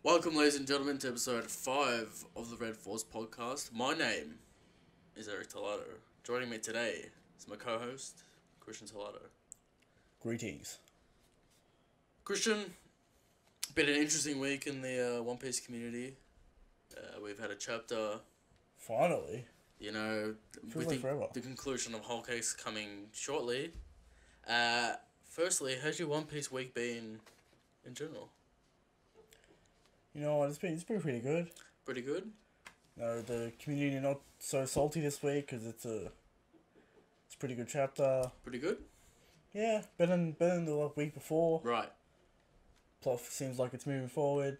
Welcome, ladies and gentlemen, to episode 5 of the RedForce podcast. My name is Eric Talato. Joining me today is my co-host, Christian Talato. Greetings. Christian, been an interesting week in the One Piece community. We've had a chapter. Finally. You know, Feels like forever. the conclusion of Whole Case coming shortly. Firstly, how's your One Piece week been in general? You know what, it's been pretty good. Pretty good? No, the community not so salty this week because it's a pretty good chapter. Pretty good? Yeah, better than the week before. Right. Plot seems like it's moving forward.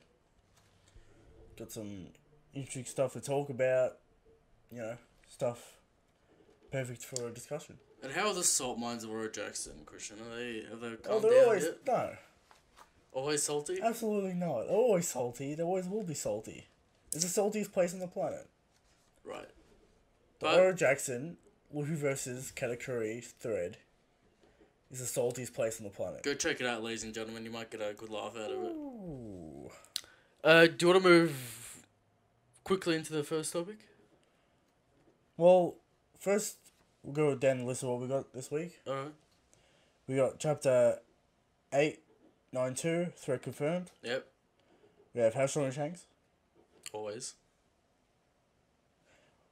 Got some interesting stuff to talk about. You know, stuff perfect for a discussion. And how are the salt mines of Oro Jackson, Christian? Have they Oh, calmed they're down always yet? no, Always salty? absolutely not. They're always salty. They always will be salty. It's the saltiest place on the planet. Right. The But Oro Jackson, Luffy versus Katakuri thread is the saltiest place on the planet. go check it out, ladies and gentlemen. You might get a good laugh out of it. Ooh. Do you want to move quickly into the first topic? Well, first we'll go down the list of what we got this week. Alright. We got chapter 892, threat confirmed. Yep. We have How Strong is Shanks. Always.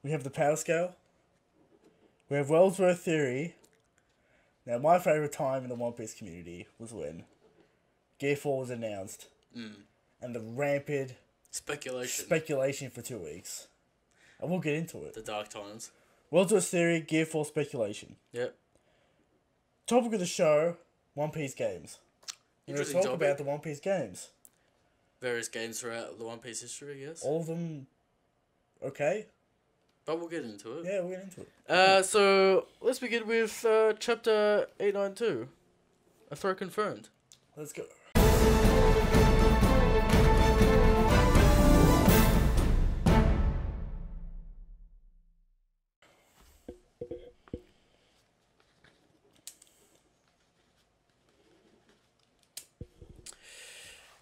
We have the power scale. We have Wellsworth theory. Now, my favourite time in the One Piece community was when Gear 4 was announced and the rampant speculation for 2 weeks. I will get into it. The dark times. Wellsworth theory, Gear 4 speculation. Yep. Topic of the show, One Piece games. We're going to Interesting talk topic. about the One Piece games. Various games throughout the One Piece history, I guess. All of them okay? But we'll get into it. Yeah, we'll get into it. So let's begin with chapter 892. A threat confirmed. Let's go.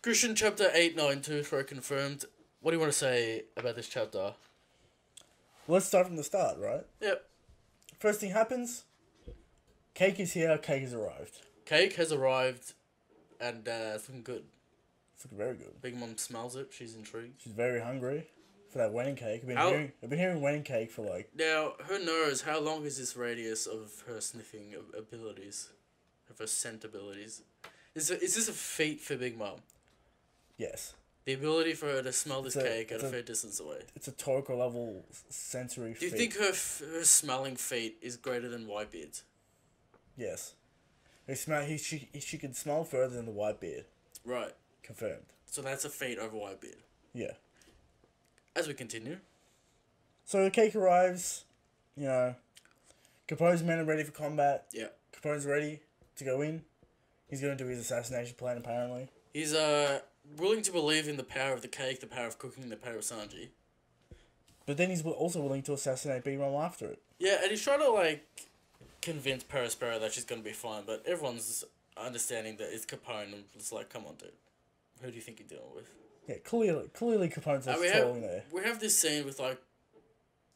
Christian, chapter 892, threat confirmed. What do you want to say about this chapter? Let's start from the start, right? Yep. First thing happens. Cake is here. Cake has arrived. Cake has arrived, and it's looking good. It's looking very good. Big Mom smells it. She's intrigued. She's very hungry for that wedding cake. I've been hearing wedding cake for like... Now, who knows how long is this radius of her sniffing abilities, of her scent abilities? Is this a feat for Big Mom? Yes. The ability for her to smell this cake at a it's fair distance away. It's a Toriko level sensory Do you feat. think her smelling feat is greater than Whitebeard's? Yes. She can smell further than the Whitebeard. Right. Confirmed. So that's a feat over Whitebeard. Yeah. As we continue. So the cake arrives. You know, Capone's men are ready for combat. Yeah. Capone's ready to go in. He's going to do his assassination plan, apparently. He's willing to believe in the power of the cake, the power of cooking, the power of Sanji. But then he's also willing to assassinate Big Mom after it. Yeah, and he's trying to, like, convince Perospero that she's going to be fine, but everyone's understanding that it's Capone, and it's like, come on, dude. Who do you think you're dealing with? Yeah, clearly Capone's just trolling there. We have this scene with, like,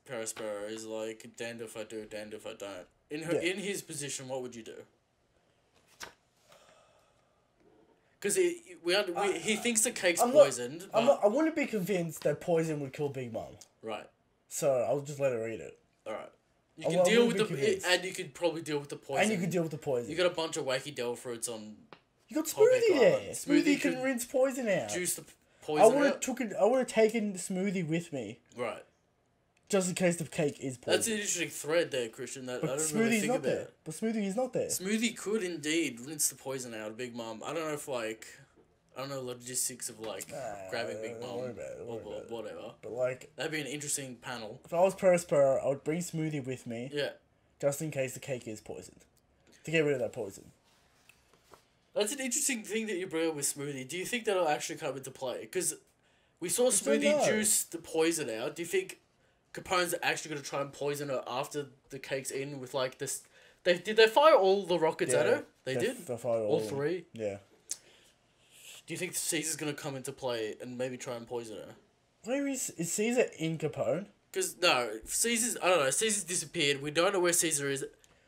Perospero is like, damned if I do, damned if I don't. In his position, what would you do? Because he thinks the cake's poisoned. I wouldn't be convinced that poison would kill Big Mom. Right. So I'll just let her eat it. Alright. You can deal with and you could probably deal with the poison. And you could deal with the poison. You got a bunch of wacky devil fruits on. You got Smoothie there. Smoothie can could rinse poison out. Juice the poison out. I would have taken the Smoothie with me. Right. Just in case the cake is poison. That's an interesting thread there, Christian, that I don't really think about. There. But Smoothie is not there. Smoothie could indeed rinse the poison out of Big Mom. I don't know if, like... I don't know logistics of, like, grabbing Big Mom or whatever. But, like... That'd be an interesting panel. If I was Perospero, I would bring Smoothie with me. Yeah. Just in case the cake is poisoned. To get rid of that poison. That's an interesting thing that you bring up with Smoothie. Do you think that'll actually come into play? Because we saw Smoothie juice the poison out. Do you think Capone's actually going to try and poison her after the cake's in with, like, this... Did they fire all the rockets at her? They did? They fired all three? Yeah. Do you think Caesar's gonna come into play and maybe try and poison her? Where is Caesar in Capone? Because, no, I don't know, Caesar's disappeared. We don't know where Caesar is.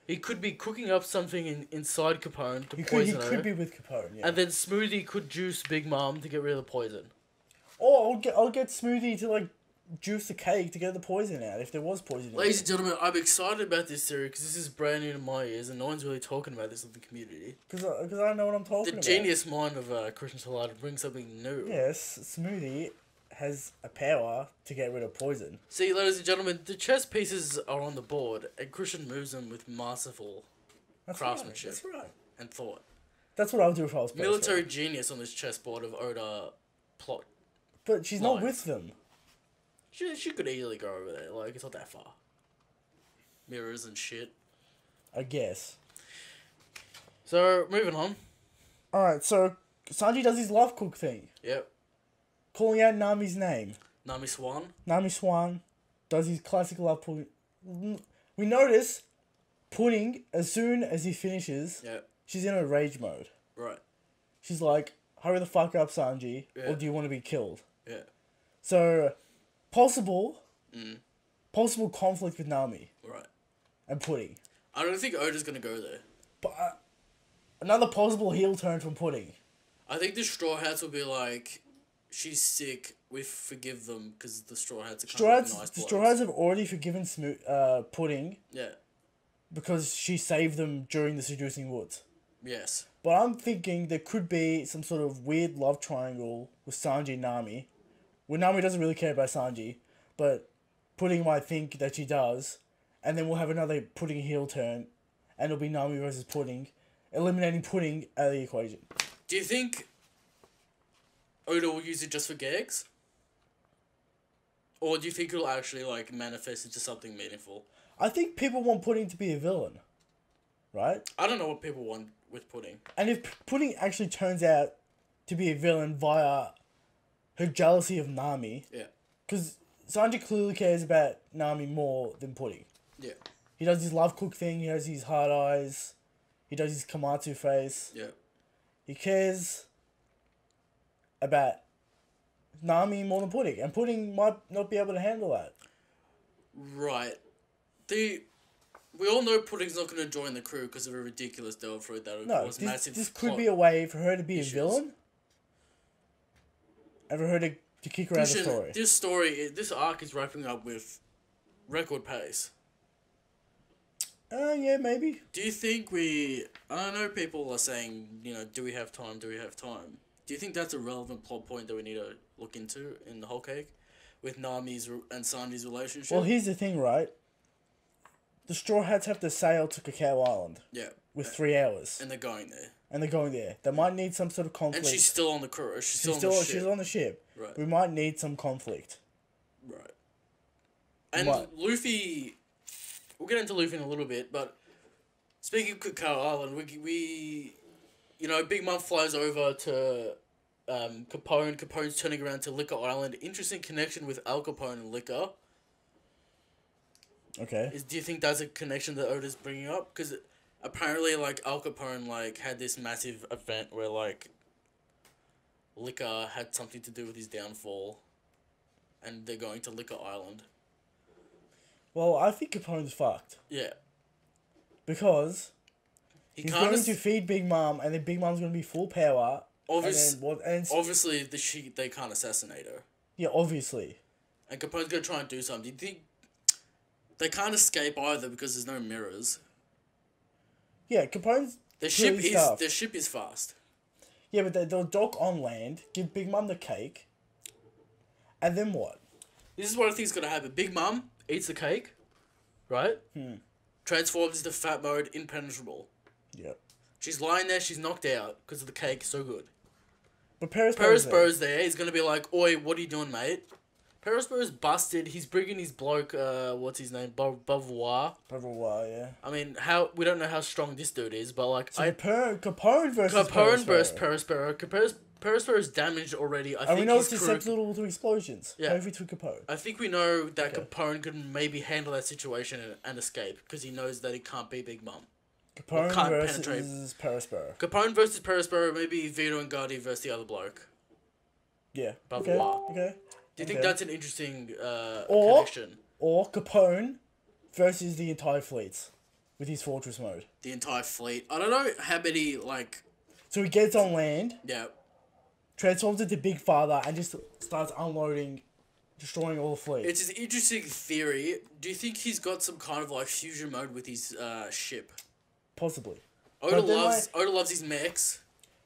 He could be cooking up something inside Capone to poison her. He could be with Capone, yeah. And then Smoothie could juice Big Mom to get rid of the poison. Or I'll get Smoothie to, like, juice the cake to get the poison out, if there was poison in it. Ladies and gentlemen, I'm excited about this theory because this is brand new to my ears and no one's really talking about this in the community. Because I know what I'm talking about. The genius mind of Christian Salad brings something new. Yes, Smoothie has a power to get rid of poison. See, ladies and gentlemen, the chess pieces are on the board and Christian moves them with masterful craftsmanship and thought. That's what I would do if I was military genius on this chessboard of Oda plot. But she's not with them. She could easily go over there. Like, it's not that far. Mirrors and shit. I guess. So, moving on. Alright, so Sanji does his love cook thing. Yep. Calling out Nami's name. Nami Swan. Nami Swan does his classic love pudding. We notice Pudding, as soon as he finishes, she's in a rage mode. Right. She's like, hurry the fuck up, Sanji, or do you want to be killed? Yeah. So, possible conflict with Nami. Right. And Pudding. I don't think Oda's gonna go there. But another possible heel turn from Pudding. I think the Straw Hats will be like, she's sick, we forgive them because the Straw Hats are kind of nice. The Straw Hats have already forgiven Pudding. Yeah. Because she saved them during the Seducing Woods. Yes. But I'm thinking there could be some sort of weird love triangle with Sanji and Nami. Where Nami doesn't really care about Sanji, but Pudding might think that she does. And then we'll have another Pudding heel turn. And it'll be Nami versus Pudding. Eliminating Pudding out of the equation. Do you think Oda will use it just for gags? Or do you think it'll actually, like, manifest into something meaningful? I think people want Pudding to be a villain. Right? I don't know what people want with Pudding. And if Pudding actually turns out to be a villain via her jealousy of Nami... Yeah. Because Sanji clearly cares about Nami more than Pudding. Yeah. He does his love cook thing, he has his hard eyes, he does his Kamatsu face. Yeah. He cares about Nami more than Pudding, and Pudding might not be able to handle that. Right. We all know Pudding's not going to join the crew because of a ridiculous delve fruit that would cause massive this could be a way for her to be issues. A villain, and for her to kick her out of the story. This arc is wrapping up with record pace. Yeah, maybe. Do you think I know people are saying, do we have time, do you think that's a relevant plot point that we need to look into in the whole cake? With Nami's and Sanji's relationship? Well, here's the thing, right? The Straw Hats have to sail to Cacao Island. Yeah. With 3 hours. And they're going there. They might need some sort of conflict. And she's still on the crew. She's on the ship. Right. We might need some conflict. Right. And Luffy... We'll get into Luffy in a little bit, but... Speaking of Cacao Island, we Big Mom flies over to Capone. Capone's turning around to Liquor Island. Interesting connection with Al Capone and Liquor. Okay. Do you think that's a connection that Oda's bringing up? Because apparently, Al Capone, had this massive event where, Liquor had something to do with his downfall. And they're going to Liquor Island. Well, I think Capone's fucked. Yeah. Because he's going to feed Big Mom, and then Big Mom's going to be full power. Obviously, they can't assassinate her. Yeah, obviously. And Capone's going to try and do something. Do you think... They can't escape either because there's no mirrors. Yeah, Capone's... Their ship is fast. Yeah, but they'll dock on land, give Big Mom the cake, and then what? This is what I think is going to happen. Big Mom eats the cake, right? Transforms into fat mode, impenetrable. Yep. She's lying there, she's knocked out because of the cake, so good. But Perisbur's there. He's going to be like, oi, what are you doing, mate? Perisbur's busted. He's bringing his bloke, what's his name? Beauvoir. Beauvoir, yeah. I mean, we don't know how strong this dude is, but Capone versus Perisper. Perisper is damaged already. We know it's susceptible to explosions. Yeah. Over to Capone. I think we know that Capone could maybe handle that situation and escape, because he knows that he can't beat Big Mom. Capone can't versus Perospero. Capone versus Perospero, maybe Vito and Gotti versus the other bloke. Yeah. Okay. Okay. Do you think that's an interesting or connection? Or Capone versus the entire fleets with his fortress mode. The entire fleet. I don't know how many So he gets on land. Yeah. Transforms into Big Father and just starts unloading, destroying all the fleet. It's an interesting theory. Do you think he's got some kind of fusion mode with his ship? Possibly. Oda loves his mechs.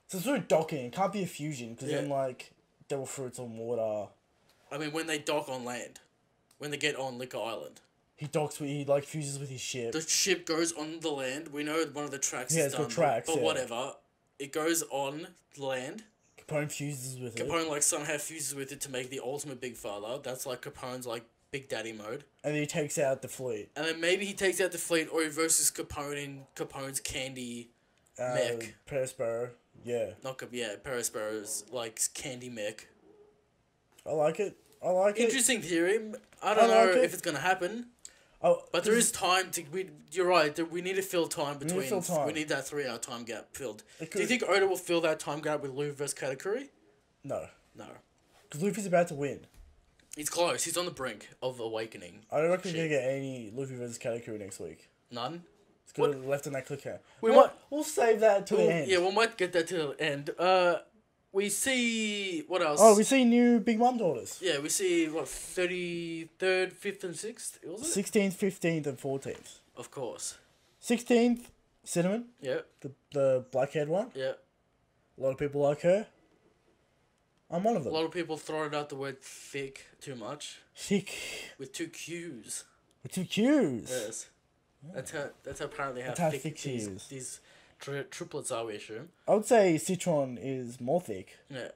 So it's sort of docking. It can't be a fusion because then devil fruits on water. I mean, when they dock on land, when they get on Liquor Island, he fuses with his ship. The ship goes on the land. We know one of the tracks. Yeah, it's got tracks. But whatever, it goes on land. Capone fuses with it. Capone somehow fuses with it to make the ultimate Big Father. That's Capone's Big Daddy mode. And then he takes out the fleet. And then maybe he takes out the fleet, or he versus Capone in Capone's candy mech. Perospero. Yeah. Perosporo's candy mech. I like it. Interesting theory. I don't know if it's gonna happen. Oh, but there is time to. You're right. We need to fill time between. We need that 3 hour time gap filled. Do you think Oda will fill that time gap with Luffy versus Katakuri? No. No. Because Luffy's about to win. He's close. He's on the brink of awakening. I don't reckon we're gonna get any Luffy versus Katakuri next week. None. It's got left on that clicker. We'll save that to the end. Yeah, we might get that to the end. We see what else? Oh, we see new Big Mom daughters. Yeah, we see 33rd, 5th, and 6th. Was it 16th, 15th, and 14th? Of course. 16th, Cinnamon. Yeah. The black-haired one. Yeah. A lot of people like her. I'm one of them. A lot of people throwing out the word thick too much. Thick. With 2 Q's. With 2 Q's. Yes. Yeah. That's apparently how thick she is. These triplets are, we assume. I would say Citron is more thick. Yeah.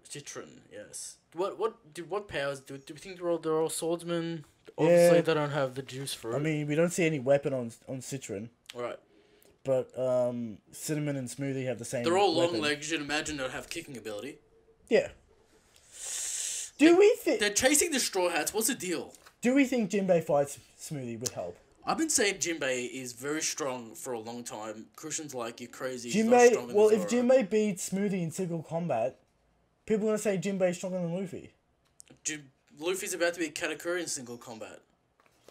Citron, yes. What powers do we think they're all swordsmen? Obviously they don't have the juice fruit. I mean, we don't see any weapon on Citron. Right. But Cinnamon and Smoothie have the same. They're all long legs. You'd imagine they'll have kicking ability. Yeah. We think they're chasing the Straw Hats? What's the deal? Do we think Jinbei fights Smoothie with help? I've been saying Jinbei is very strong for a long time. Christian's you're crazy. Jinbei, if Jinbei beats Smoothie in single combat, people are gonna say Jinbei's stronger than Luffy. Luffy's about to beat Katakuri in single combat.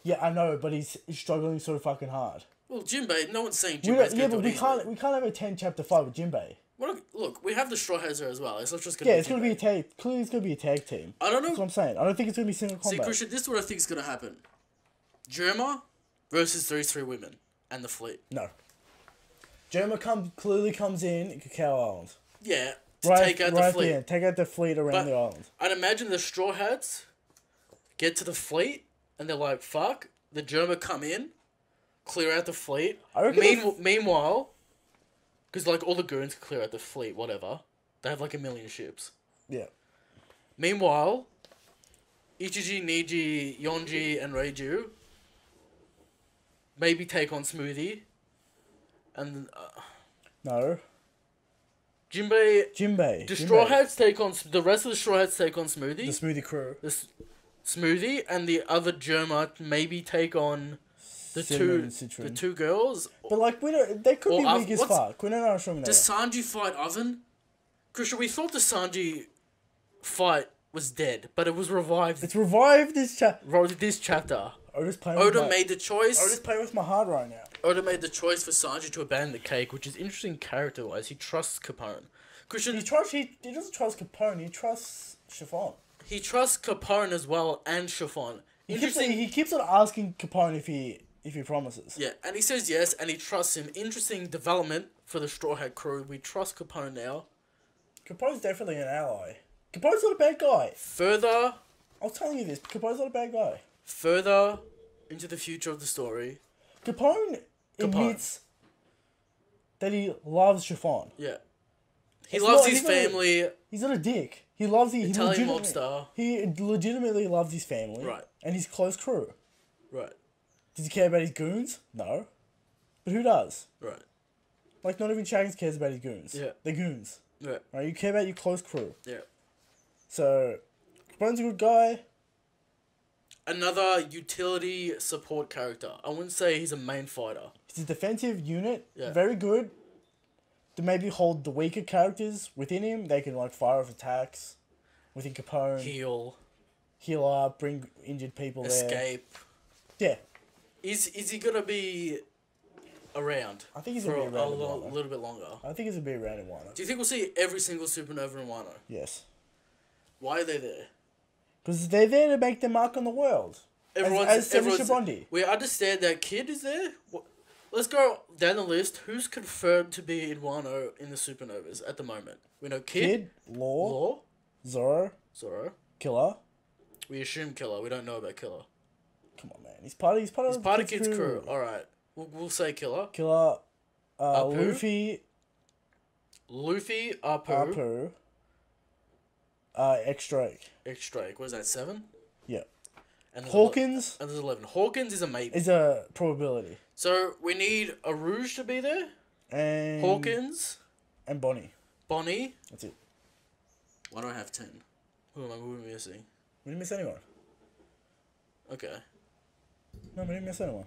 Yeah, I know, but he's struggling so fucking hard. Well, Jinbei, no one's saying Jinbei's going to do it. We can't have a 10-chapter fight with Jinbei. Well, look, we have the Straw Hats there as well. It's not just going to be it's going to be a tag. Clearly, it's going to be a tag team. I don't know. That's what I'm saying. I don't think it's going to be single combat. See, Christian, this is what I think is going to happen. Germa versus those 3 women and the fleet. No. Germa clearly comes in Cacao Island. Yeah, take out the fleet. Yeah, take out the fleet around the island. I'd imagine the Straw Hats get to the fleet and they're like, fuck. The Germa come in, clear out the fleet. Meanwhile, because all the goons can clear out the fleet, whatever. They have 1 million ships. Yeah. Meanwhile, Ichiji, Niji, Yonji, and Reiju maybe take on Smoothie. And no. Jinbei. The Straw Hats take on the rest of the Straw Hats take on Smoothie. The Smoothie crew. Smoothie and the other Germa maybe take on the two girls. But we don't. They could be weak as fuck. We don't know how strong they are. Does Sanji fight Oven? Christian, we thought the Sanji fight was dead, but it was revived. It's revived this chapter. Oda made the choice. Oda's playing with my heart right now. Oda made the choice for Sanji to abandon the cake, which is interesting character-wise. He trusts Capone. Christian, he doesn't trust Capone. He trusts Chiffon. He trusts Capone as well and Chiffon. He keeps on asking Capone if he promises. Yeah, and he says yes, and he trusts him. Interesting development for the Straw Hat crew. We trust Capone now. Capone's definitely an ally. Capone's not a bad guy. I was telling you this. Capone's not a bad guy. Further into the future of the story, Capone admits that he loves Chiffon. Yeah. He loves his family. He's not a dick. He loves Italian mob star. He legitimately loves his family. Right. And his close crew. Right. Does he care about his goons? No. But who does? Right. Not even Shanks cares about his goons. Yeah. They're goons. Yeah. Right? You care about your close crew. Yeah. So, Capone's a good guy. another utility support character. I wouldn't say he's a main fighter. He's a defensive unit. Yeah. Very good. To maybe hold the weaker characters within him. They can like fire off attacks within Capone. Heal up, bring injured people escape. There. Yeah. Is he gonna be around? I think he's for gonna be around a little bit longer. I think he's gonna be around in Wano. Do you think we'll see every single supernova in Wano? Yes. Why are they there? Because they're there to make their mark on the world. As Shabondi. We understand that Kid is there. Let's go down the list. Who's confirmed to be in Wano in the supernovas at the moment? We know Kid, Law, Zoro, Killer. We assume Killer. We don't know about Killer. Come on, man. He's part of Kid's crew. All right. We'll say Killer. Luffy, Apu. X-Drake. What is that, 7? Yeah. And Hawkins. And there's 11. Hawkins is a maybe. Is a probability. So we need a Rouge to be there. And Hawkins. And Bonnie. That's it. Why do I have 10? Who am I missing? We didn't miss anyone. Okay. No, we didn't miss anyone.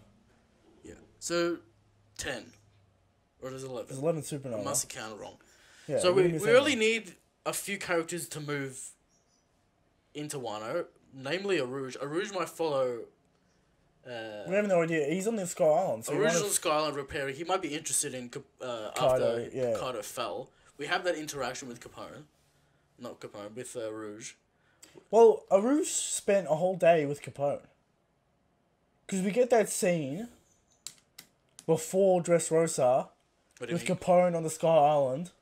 Yeah. So, 10. Or there's 11. There's 11 supernova. I must have counted wrong. Yeah, so we really need a few characters to move into Wano. Namely a Rouge. A Rouge might follow... we have no idea. He's on the Sky Island. So original Sky Island repairing. He might be interested in after Kaido fell. We have that interaction with Capone. Not Capone, with Rouge. Well, Rouge spent a whole day with Capone. Because we get that scene before Dressrosa with Capone on the Sky Island,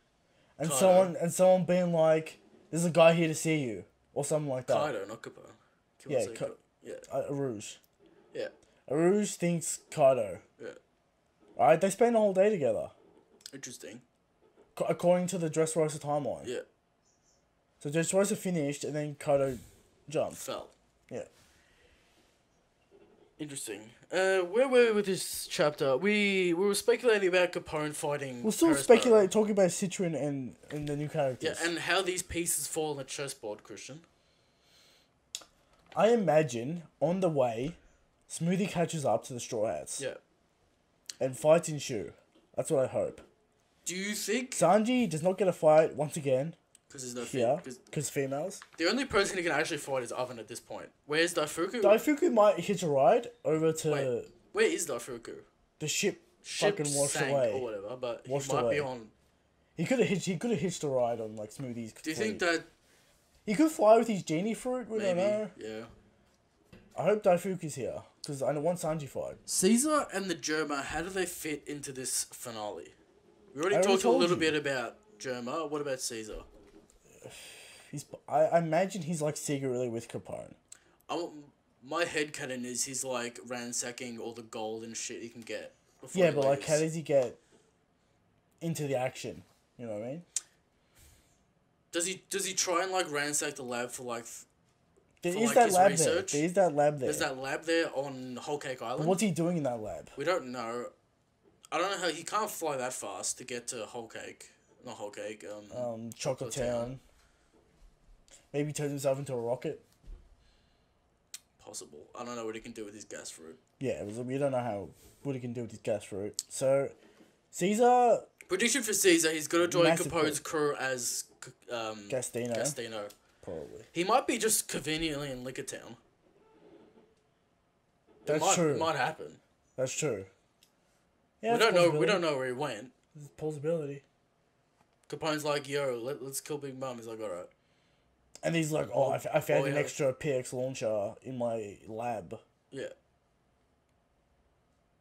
and someone being like, "There's a guy here to see you," or something like that. Kaido, not Capone. Rouge. Yeah. Rouge thinks Kaido. Yeah. Alright, they spend a whole day together. Interesting. According to the Dressrosa timeline. Yeah. So Dressrosa finished, and then Kaido jumped. Fell. Yeah. Interesting. Where were we with this chapter? We were speculating about Capone fighting. We'll still speculate, talking about Citron and the new characters. Yeah, and how these pieces fall on the chessboard, Christian. I imagine, on the way, Smoothie catches up to the Straw Hats. Yeah. And fights ensue. That's what I hope. Do you think... Sanji does not get a fight once again. Because there's no because females. The only person who can actually fight is Oven at this point. Where's Daifuku? Daifuku might hitch a ride over to... Wait, where is Daifuku? The ship fucking washed away. Or whatever, but washed he might away. be on... He could have hitched a ride on like Smoothie's Do you think that... He could fly with his genie fruit? We don't know. Yeah. I hope Daifuku's here. Because I want Sanji fight. Caesar and the Germa, how do they fit into this finale? We already talked a little bit about Germa. What about Caesar? I imagine he's like secretly with Capone. My headcanon is he's like ransacking all the gold and shit he can get. Yeah, but like, how does he get into the action? You know what I mean? Does he try and like ransack the lab for like? There is that lab there. There's that lab there. There's that lab there on Whole Cake Island. But what's he doing in that lab? We don't know. I don't know how he can't fly that fast to get to Whole Cake. Not Whole Cake. Chocolate Town. Maybe turns himself into a rocket. Possible. I don't know what he can do with his gas fruit. Yeah, we don't know what he can do with his gas fruit. So, Caesar... Prediction for Caesar, he's going to join Capone's crew as... Gastino. Probably. He might be just conveniently in Liquor Town. That's true. It might happen. That's true. Yeah, we don't know where he went. There's a possibility. Capone's like, yo, let's kill Big Mom. He's like, alright. And he's like, I found an extra PX launcher in my lab. Yeah.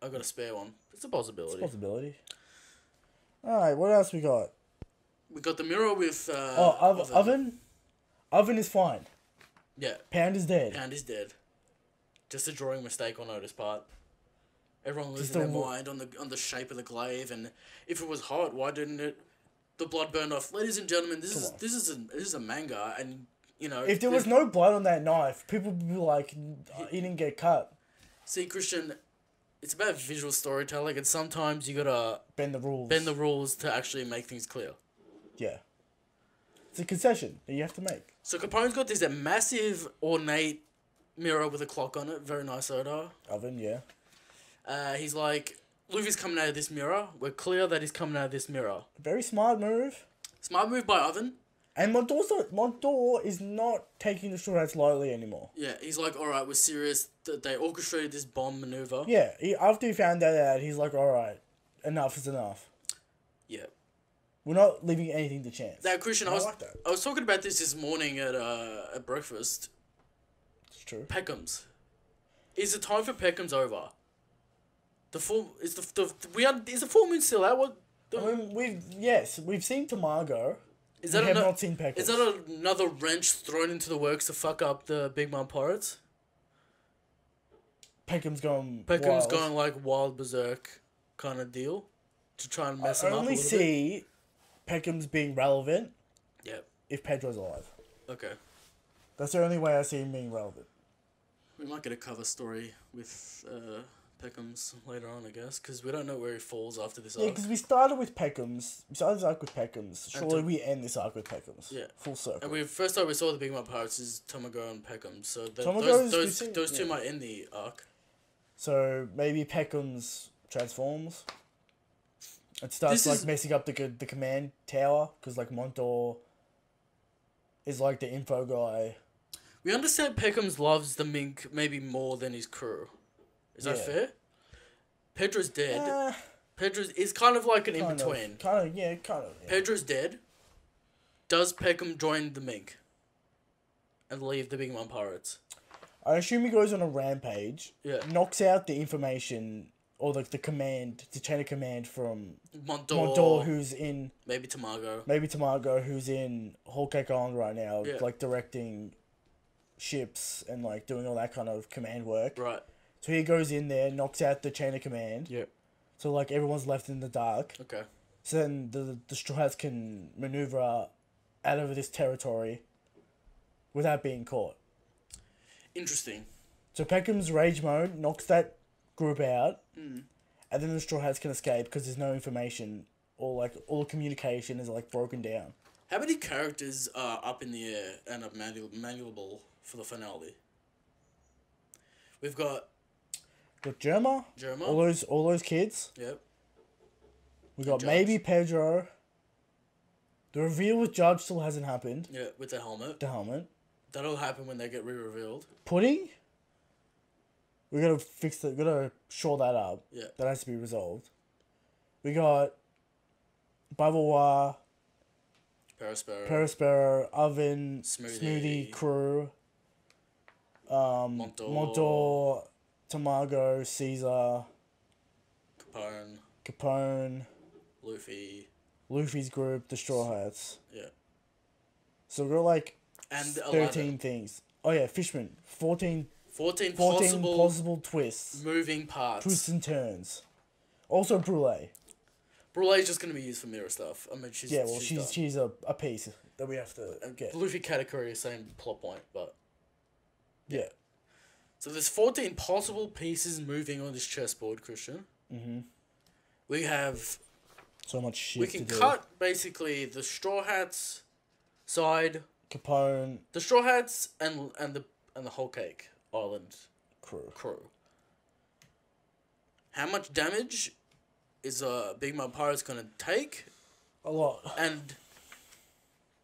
I got a spare one. It's a possibility. It's a possibility. Alright, what else we got? We got the mirror with... Oven? Oven is fine. Yeah. Pound is dead. Just a drawing mistake on Oda's part. Everyone losing their mind on the shape of the glaive, and if it was hot, why didn't it... The blood burned off. Ladies and gentlemen, this is a manga, and you know, if there was no blood on that knife, people would be like, he didn't get cut. See, Christian, it's about visual storytelling, and sometimes you gotta bend the rules to actually make things clear. Yeah, it's a concession that you have to make. So Capone's got this massive ornate mirror with a clock on it. Very nice odor. Oven, yeah. He's like, Luffy's coming out of this mirror. We're clear that he's coming out of this mirror. Very smart move. Smart move by Oven. And Montour is not taking the Straw Hats lightly anymore. Yeah, he's like, alright, we're serious. They orchestrated this bomb maneuver. Yeah, after he found that out, he's like, alright, enough is enough. Yeah. We're not leaving anything to chance. Now, Christian, I like that. was talking about this morning at breakfast. It's true. Peckham's. Is the time for Peckham's over? The full is the is the full moon still out? What? We've seen Tamago. Is that we have not seen Peckham. Is that another wrench thrown into the works to fuck up the Big Mom Pirates? Peckham's going like wild berserk kind of deal to try and mess him up a little bit. I only see Peckham's being relevant. Yep. If Pedro's alive. Okay. That's the only way I see him being relevant. We might get a cover story with Peckham's later on, I guess, because we don't know where he falls after this arc. Yeah, because we started with Peckham's. We started this arc with Peckham's. Surely we end this arc with Peckham's. Yeah. Full circle. And first time we saw the Big Mom Pirates is Tomago and Peckham, so those two might end the arc. So maybe Peckham's transforms. It starts messing up the command tower, because like Montour is like the info guy. We understand Peckham's loves the mink maybe more than his crew. Is that fair? Pedro's dead. Pedro's is kind of like an in-between. Kind of. Yeah. Pedro's dead. Does Peckham join the mink? And leave the Big Mom Pirates? I assume he goes on a rampage. Yeah. Knocks out the information, or like the chain of command from Montour, who's in... Maybe Tamago, who's in Whole Cake Island right now, like directing ships and like doing all that kind of command work. Right. So he goes in there, knocks out the chain of command. Yeah. So like everyone's left in the dark. Okay. So then the Straw Hats can maneuver out of this territory without being caught. Interesting. So Peckham's rage mode knocks that group out, and then the Straw Hats can escape because there's no information, or like all communication is like broken down. How many characters are up in the air and are manualable for the finale? We've got Germa. All those kids. Yep. We got maybe Pedro. The reveal with Judge still hasn't happened. Yeah, with the helmet. That'll happen when they get re-revealed. Pudding? We gotta fix that. We gotta shore that up. Yeah. That has to be resolved. We got Bavawa, Perospero, Oven, Smoothie Crew, Montour, Tamago, Caesar, Capone, Luffy's group, the Straw Hats. Yeah. So we got like and 13 things. Oh yeah, Fishman. 14 possible twists. Moving parts. Twists and turns. Also Brule. Brule's just going to be used for mirror stuff. I mean, she's a piece that we have to get. Luffy Katakuri, same plot point, but... Yeah. So there's 14 possible pieces moving on this chessboard, Christian. Mm-hmm. We have... So much shit we can cut, basically, the Straw Hats side... Capone... The Straw Hats and the Whole Cake Island crew. How much damage is Big Mom Pirates going to take? A lot. And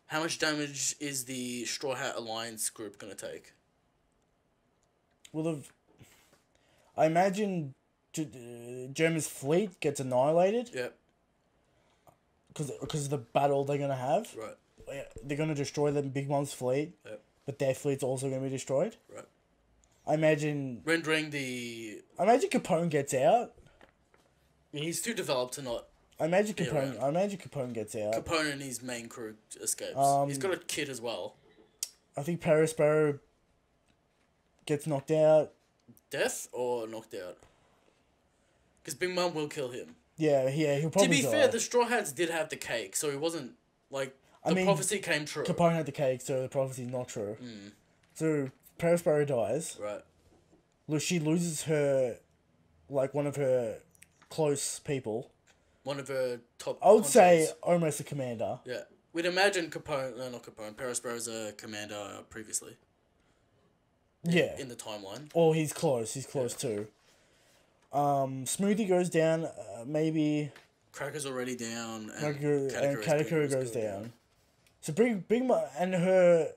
how much damage is the Straw Hat Alliance group going to take? Well, I imagine Germa's fleet gets annihilated. Yep. Because of the battle they're going to have. Right. They're going to destroy the Big Mom's fleet. Yep. But their fleet's also going to be destroyed. Right. I imagine Capone gets out. He's too developed to not. I imagine Capone gets out. Capone and his main crew escapes. He's got a kid as well. I think Perospero gets knocked out. Death or knocked out? Because Big Mom will kill him. Yeah, he'll probably die. To be fair, the Straw Hats did have the cake, so he wasn't, like, prophecy came true. Capone had the cake, so the prophecy's not true. So, Perospero dies. Right. She loses her, like, one of her close people. One of her top I would say almost a commander. Yeah. We'd imagine Perospero as a commander previously. Yeah. in the timeline. Or he's close. He's close too. Smoothie goes down. Maybe Cracker's already down, and and Katakuri goes down. So Big Mom and her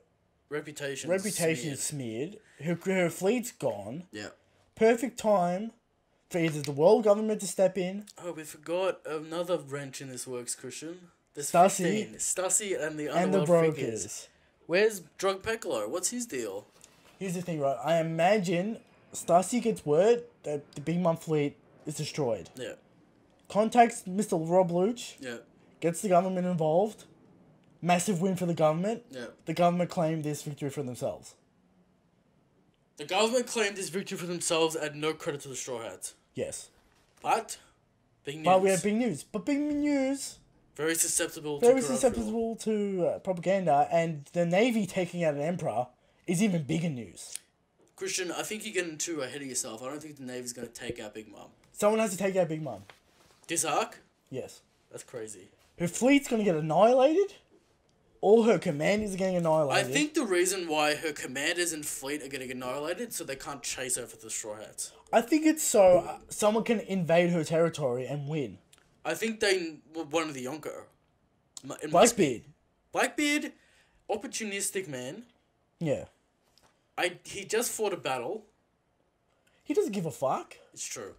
reputation is smeared. Her fleet's gone. Yeah. Perfect time for either the world government to step in. Oh, we forgot another wrench in this works, Christian. There's Stussy. 15. Stussy and the And the Underworld brokers. figures. Where's Drug Piccolo? What's his deal? Here's the thing, right? I imagine Stussy gets word that the Big Mom fleet is destroyed. Yeah. Contacts Mr. Rob Luch. Yeah. Gets the government involved. Massive win for the government. Yeah. The government claimed this victory for themselves. The government claimed this victory for themselves and no credit to the Straw Hats. Yes. But, big news. But we have big news. But big news. Very susceptible to propaganda, and the Navy taking out an emperor is even bigger news. Christian, I think you're getting too ahead of yourself. I don't think the Navy's going to take out Big Mom. Someone has to take out Big Mom. This arc? Yes. That's crazy. Her fleet's going to get annihilated. All her commanders are getting annihilated. I think the reason why her commanders and fleet are getting annihilated so they can't chase her for the Straw Hats. I think it's so someone can invade her territory and win. I think they were one of the Yonko. Blackbeard. Blackbeard, opportunistic man. Yeah. He just fought a battle. He doesn't give a fuck. It's true.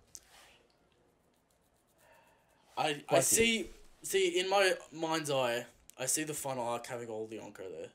I see in my mind's eye, I see the final arc having all the Yonko there.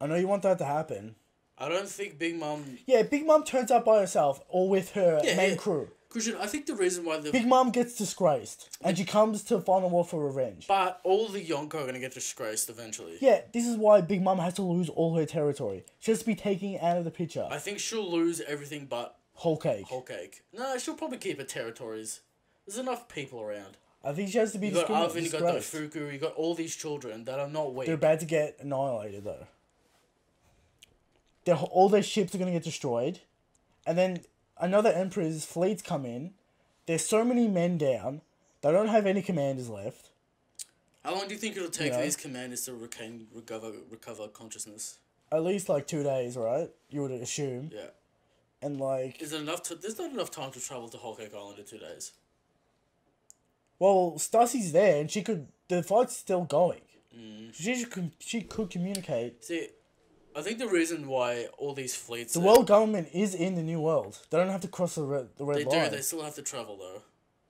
I know you want that to happen. I don't think Big Mom... Yeah, Big Mom turns up by herself or with her main crew. Christian, I think the reason why Big Mom gets disgraced and she comes to Final War for revenge. But all the Yonko are going to get disgraced eventually. Yeah, this is why Big Mom has to lose all her territory. She has to be taken out of the picture. I think she'll lose everything but... Whole cake. Whole cake. No, she'll probably keep her territories. There's enough people around. I think she has to be disgraced. You got Arvin, you got disgraced. Daifuku, you got all these children that are not weak. They're about to get annihilated though. All their ships are going to get destroyed. And then another Emperor's fleets come in. There's so many men down. They don't have any commanders left. How long do you think it'll take for these commanders to recover consciousness? At least like 2 days, right? You would assume. Yeah. And like... There's not enough time to travel to Whole Cake Island in 2 days. Well, Stassy's there and the fight's still going. She could communicate. See, I think the reason why all these fleets... The world government is in the New World. They don't have to cross the red line. They do. They still have to travel, though.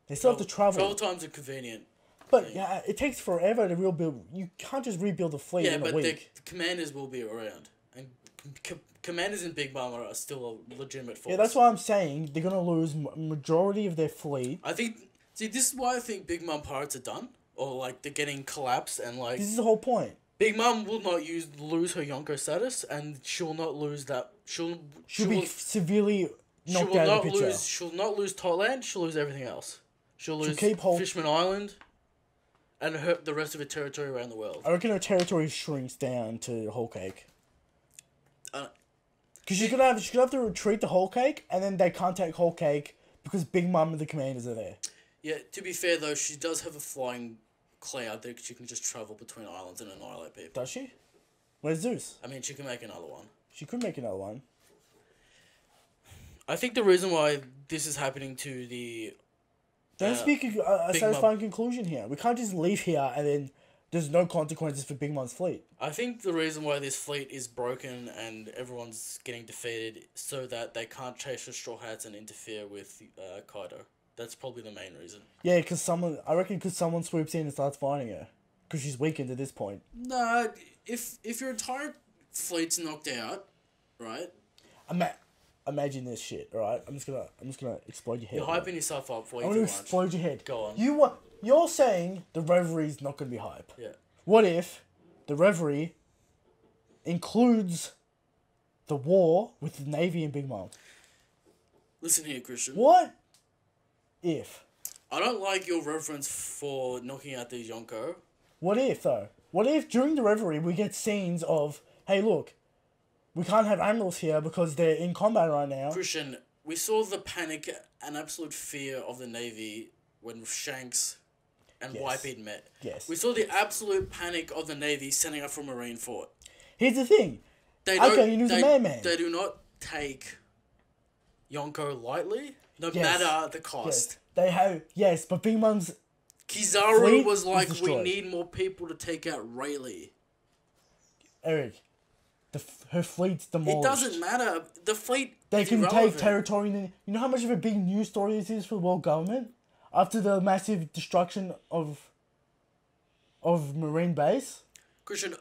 They still have to travel. Travel times are convenient. But yeah, it takes forever to rebuild. You can't just rebuild a fleet in a week. Yeah, but the commanders will be around. And commanders in Big Mom are still a legitimate force. Yeah, that's why I'm saying they're going to lose majority of their fleet. I think... See, this is why I think Big Mom pirates are done. Or, like, they're getting collapsed and, like... This is the whole point. Big Mom will not lose her Yonko status, and she'll not lose that... She'll be severely knocked out of the picture. She'll not lose Totland, she'll lose everything else. She'll lose keep Fishman Island, and the rest of her territory around the world. I reckon her territory shrinks down to Whole Cake. Because she's gonna have to retreat to Whole Cake, and then they can't take Whole Cake because Big Mom and the commanders are there. Yeah, to be fair though, she does have a flying cloud that she can just travel between islands and annihilate people. Does she? Where's Zeus? I mean, she can make another one. She could make another one. I think the reason why this is happening to the... Don't speak a satisfying conclusion here. We can't just leave here and then there's no consequences for Big Mom's fleet. I think the reason why this fleet is broken and everyone's getting defeated so that they can't chase the Straw Hats and interfere with Kaido. That's probably the main reason. Yeah, because someone swoops in and starts fighting her. Because she's weakened at this point. Nah, if your entire fleet's knocked out, right? Imagine this shit, alright? I'm just gonna explode your head. You're hyping yourself up way too much. I'm gonna explode your head. Go on. You're saying the Reverie's not gonna be hype. Yeah. What if the Reverie includes the war with the Navy and Big Mom? Listen here, Christian. What if? I don't like your reference for knocking out these Yonko. What if, though? What if during the Reverie we get scenes of, hey, look, we can't have admirals here because they're in combat right now. Christian, we saw the panic and absolute fear of the Navy when Shanks and Whitebeard met. Yes. We saw the absolute panic of the Navy setting up for Marine Fort. Here's the thing. You use a man-man. They do not take Yonko lightly, no Yes. matter the cost. Yes. They have, yes, but Big Mom's Kizaru fleet was is like, we destroyed. need more people to take out Rayleigh. Eric, her fleet's It demolished. doesn't matter. The fleet They is can irrelevant. take territory. You know how much of a big news story this is for the world government? After the massive destruction of Marine Base? Christian,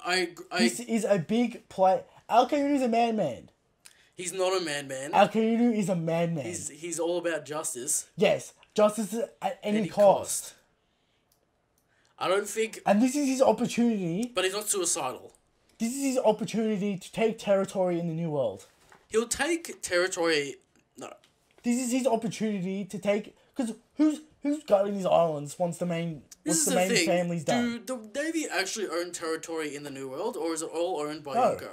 This is a big play. Al-Qaeda is a madman. he's not a madman. Al-Qaeda is a madman. He's all about justice. Yes, justice at any Any cost. I don't think... And this is his opportunity. But he's not suicidal. This is his opportunity to take territory in the New World. He'll take territory... No. This is his opportunity to take... Because who's guarding these islands once the main family's done? Do the Navy actually own territory in the New World, or is it all owned by No. Yonko?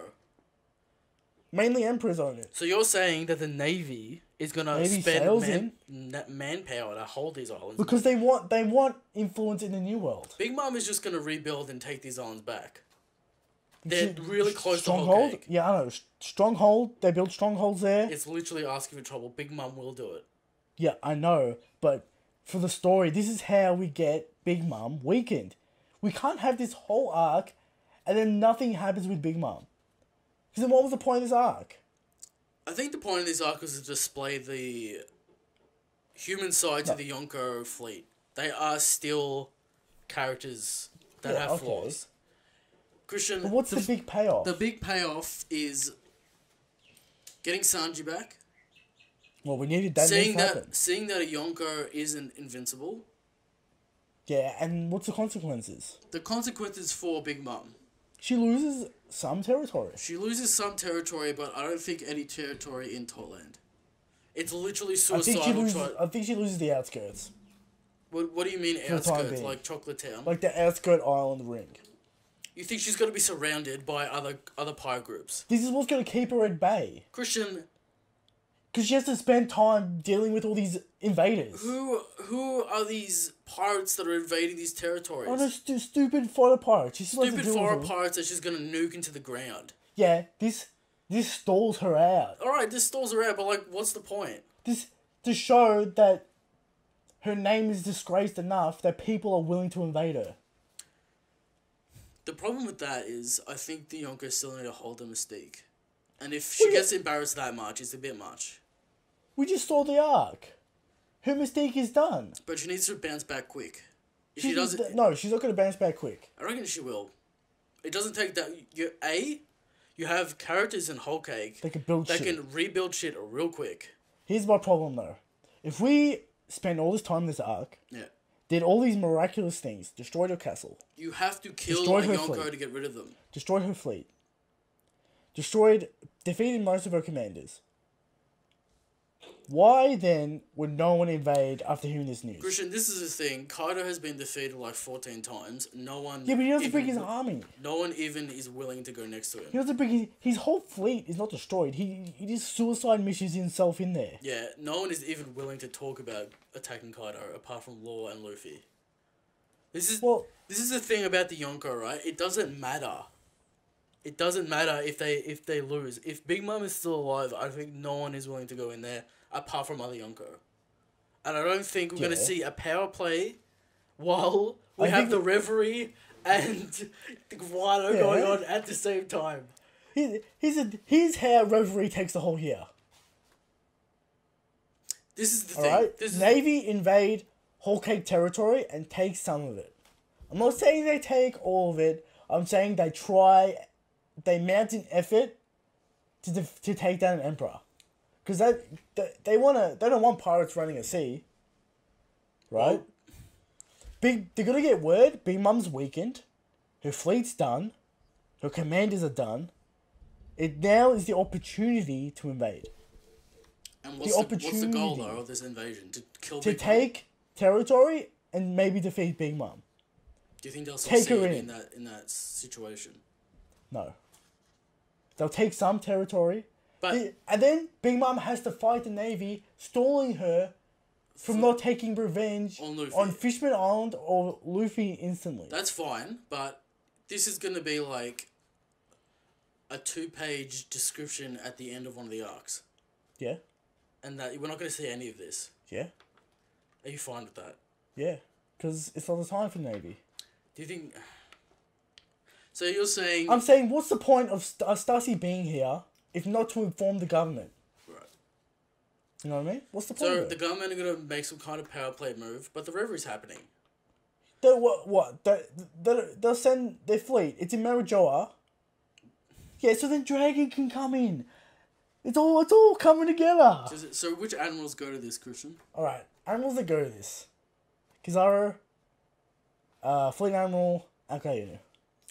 Mainly Emperors own it. So you're saying that the Navy is going to Navy sails spend manpower to hold these islands? Because they want influence in the New World. Big Mom is just going to rebuild and take these islands back. They're really close to Whole Stronghold? Cake. Yeah, I know. Stronghold. They built strongholds there. It's literally asking for trouble. Big Mom will do it. Yeah, I know. But for the story, this is how we get Big Mom weakened. We can't have this whole arc and then nothing happens with Big Mom. Because then what was the point of this arc? I think the point of this arc is to display the human side to the Yonko fleet. They are still characters that have flaws. Christian, But what's the big payoff? The big payoff is getting Sanji back. Well, we needed that to happen. Seeing that a Yonko isn't invincible. Yeah, and what's the consequences? The consequences for Big Mom. She loses some territory. She loses some territory, but I don't think any territory in Thailand. It's literally I think suicidal. she loses the outskirts. What do you mean For the time outskirts? being. Like Chocolate Town? Like the outskirt island ring. You think she's going to be surrounded by other pirate groups? This is what's going to keep her at bay. Christian, Because she has to spend time dealing with all these invaders. who are these pirates that are invading these territories? Oh, no, stupid fighter pirates. She's supposed to Stupid deal with foreign them. pirates that she's going to nuke into the ground. Yeah, this stalls her out. Alright, this stalls her out, but like, what's the point? This to show that her name is disgraced enough that people are willing to invade her. The problem with that is, I think the Yonko still need to hold the mystique. And if she gets embarrassed that much, it's a bit much. We just saw the arc. Her mystique is done. But she needs to bounce back quick. If she doesn't... No, she's not going to bounce back quick. I reckon she will. It doesn't take that... You have characters in Whole Cake They can build that shit. can rebuild shit real quick. Here's my problem though. If we spend all this time in this arc, Yeah. did all these miraculous things, destroyed her castle, You have to kill Destroy a her Yonko fleet. to get rid of them. destroyed her fleet, defeated most of her commanders, why then would no one invade after hearing this news? Christian, this is the thing. Kaido has been defeated like 14 times. No one... Yeah, but he doesn't even- bring his army. No one even is willing to go next to him. He doesn't bring his whole fleet is not destroyed. He just suicide missions himself in there. Yeah, no one is even willing to talk about attacking Kaido apart from Law and Luffy. This is the thing about the Yonko, right? It doesn't matter. It doesn't matter if they lose. If Big Mom is still alive, I think no one is willing to go in there apart from other Yonko. And I don't think we're going to see a power play while we have the Reverie and the Guano going on at the same time. Here's how Reverie takes the whole year. This is the thing. Alright? Navy invade Whole Cake territory and take some of it. I'm not saying they take all of it. I'm saying they mount an effort to take down an emperor. Because they don't want pirates running a sea. Right? They're gonna get word, Big Mom's weakened, her fleet's done, her commanders are done. It now is the opportunity to invade. And what's the goal, though, of this invasion? To kill Big Mom? Take territory and maybe defeat Big Mom. Do you think they'll Take succeed her in that situation? No. They'll take some territory. But And then Big Mom has to fight the Navy, stalling her from not taking revenge on Fishman Island or Luffy instantly. that's fine, but this is going to be like a 2-page description at the end of one of the arcs. Yeah. And that we're not going to see any of this. Yeah. Are you fine with that? Yeah. Because it's not the time for Navy. Do you think... So you're saying... I'm saying, what's the point of Stacy being here if not to inform the government? Right. You know what I mean? What's the point So of it? the government are going to make some kind of power play move, but the Reverie's happening. They'll send their fleet. It's in Marijoa. Yeah, so then Dragon can come in. It's all coming together. So which admirals go to this, Christian? Alright, admirals that go to this. Kizaru, Fleet Admiral, Akainu.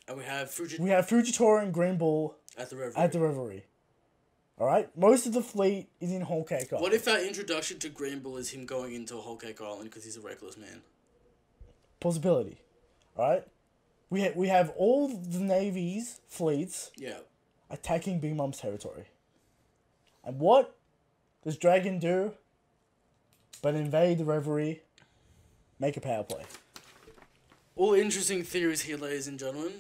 And we have Fujitora and Green Bull at the Reverie. At the Reverie. Alright? Most of the fleet is in Whole Cake Island. What if our introduction to Green Bull is him going into Whole Cake Island because he's a reckless man? Possibility. Alright? We have all the Navy's fleets attacking Big Mom's territory. And what does Dragon do but invade the Reverie, make a power play? All interesting theories here, ladies and gentlemen.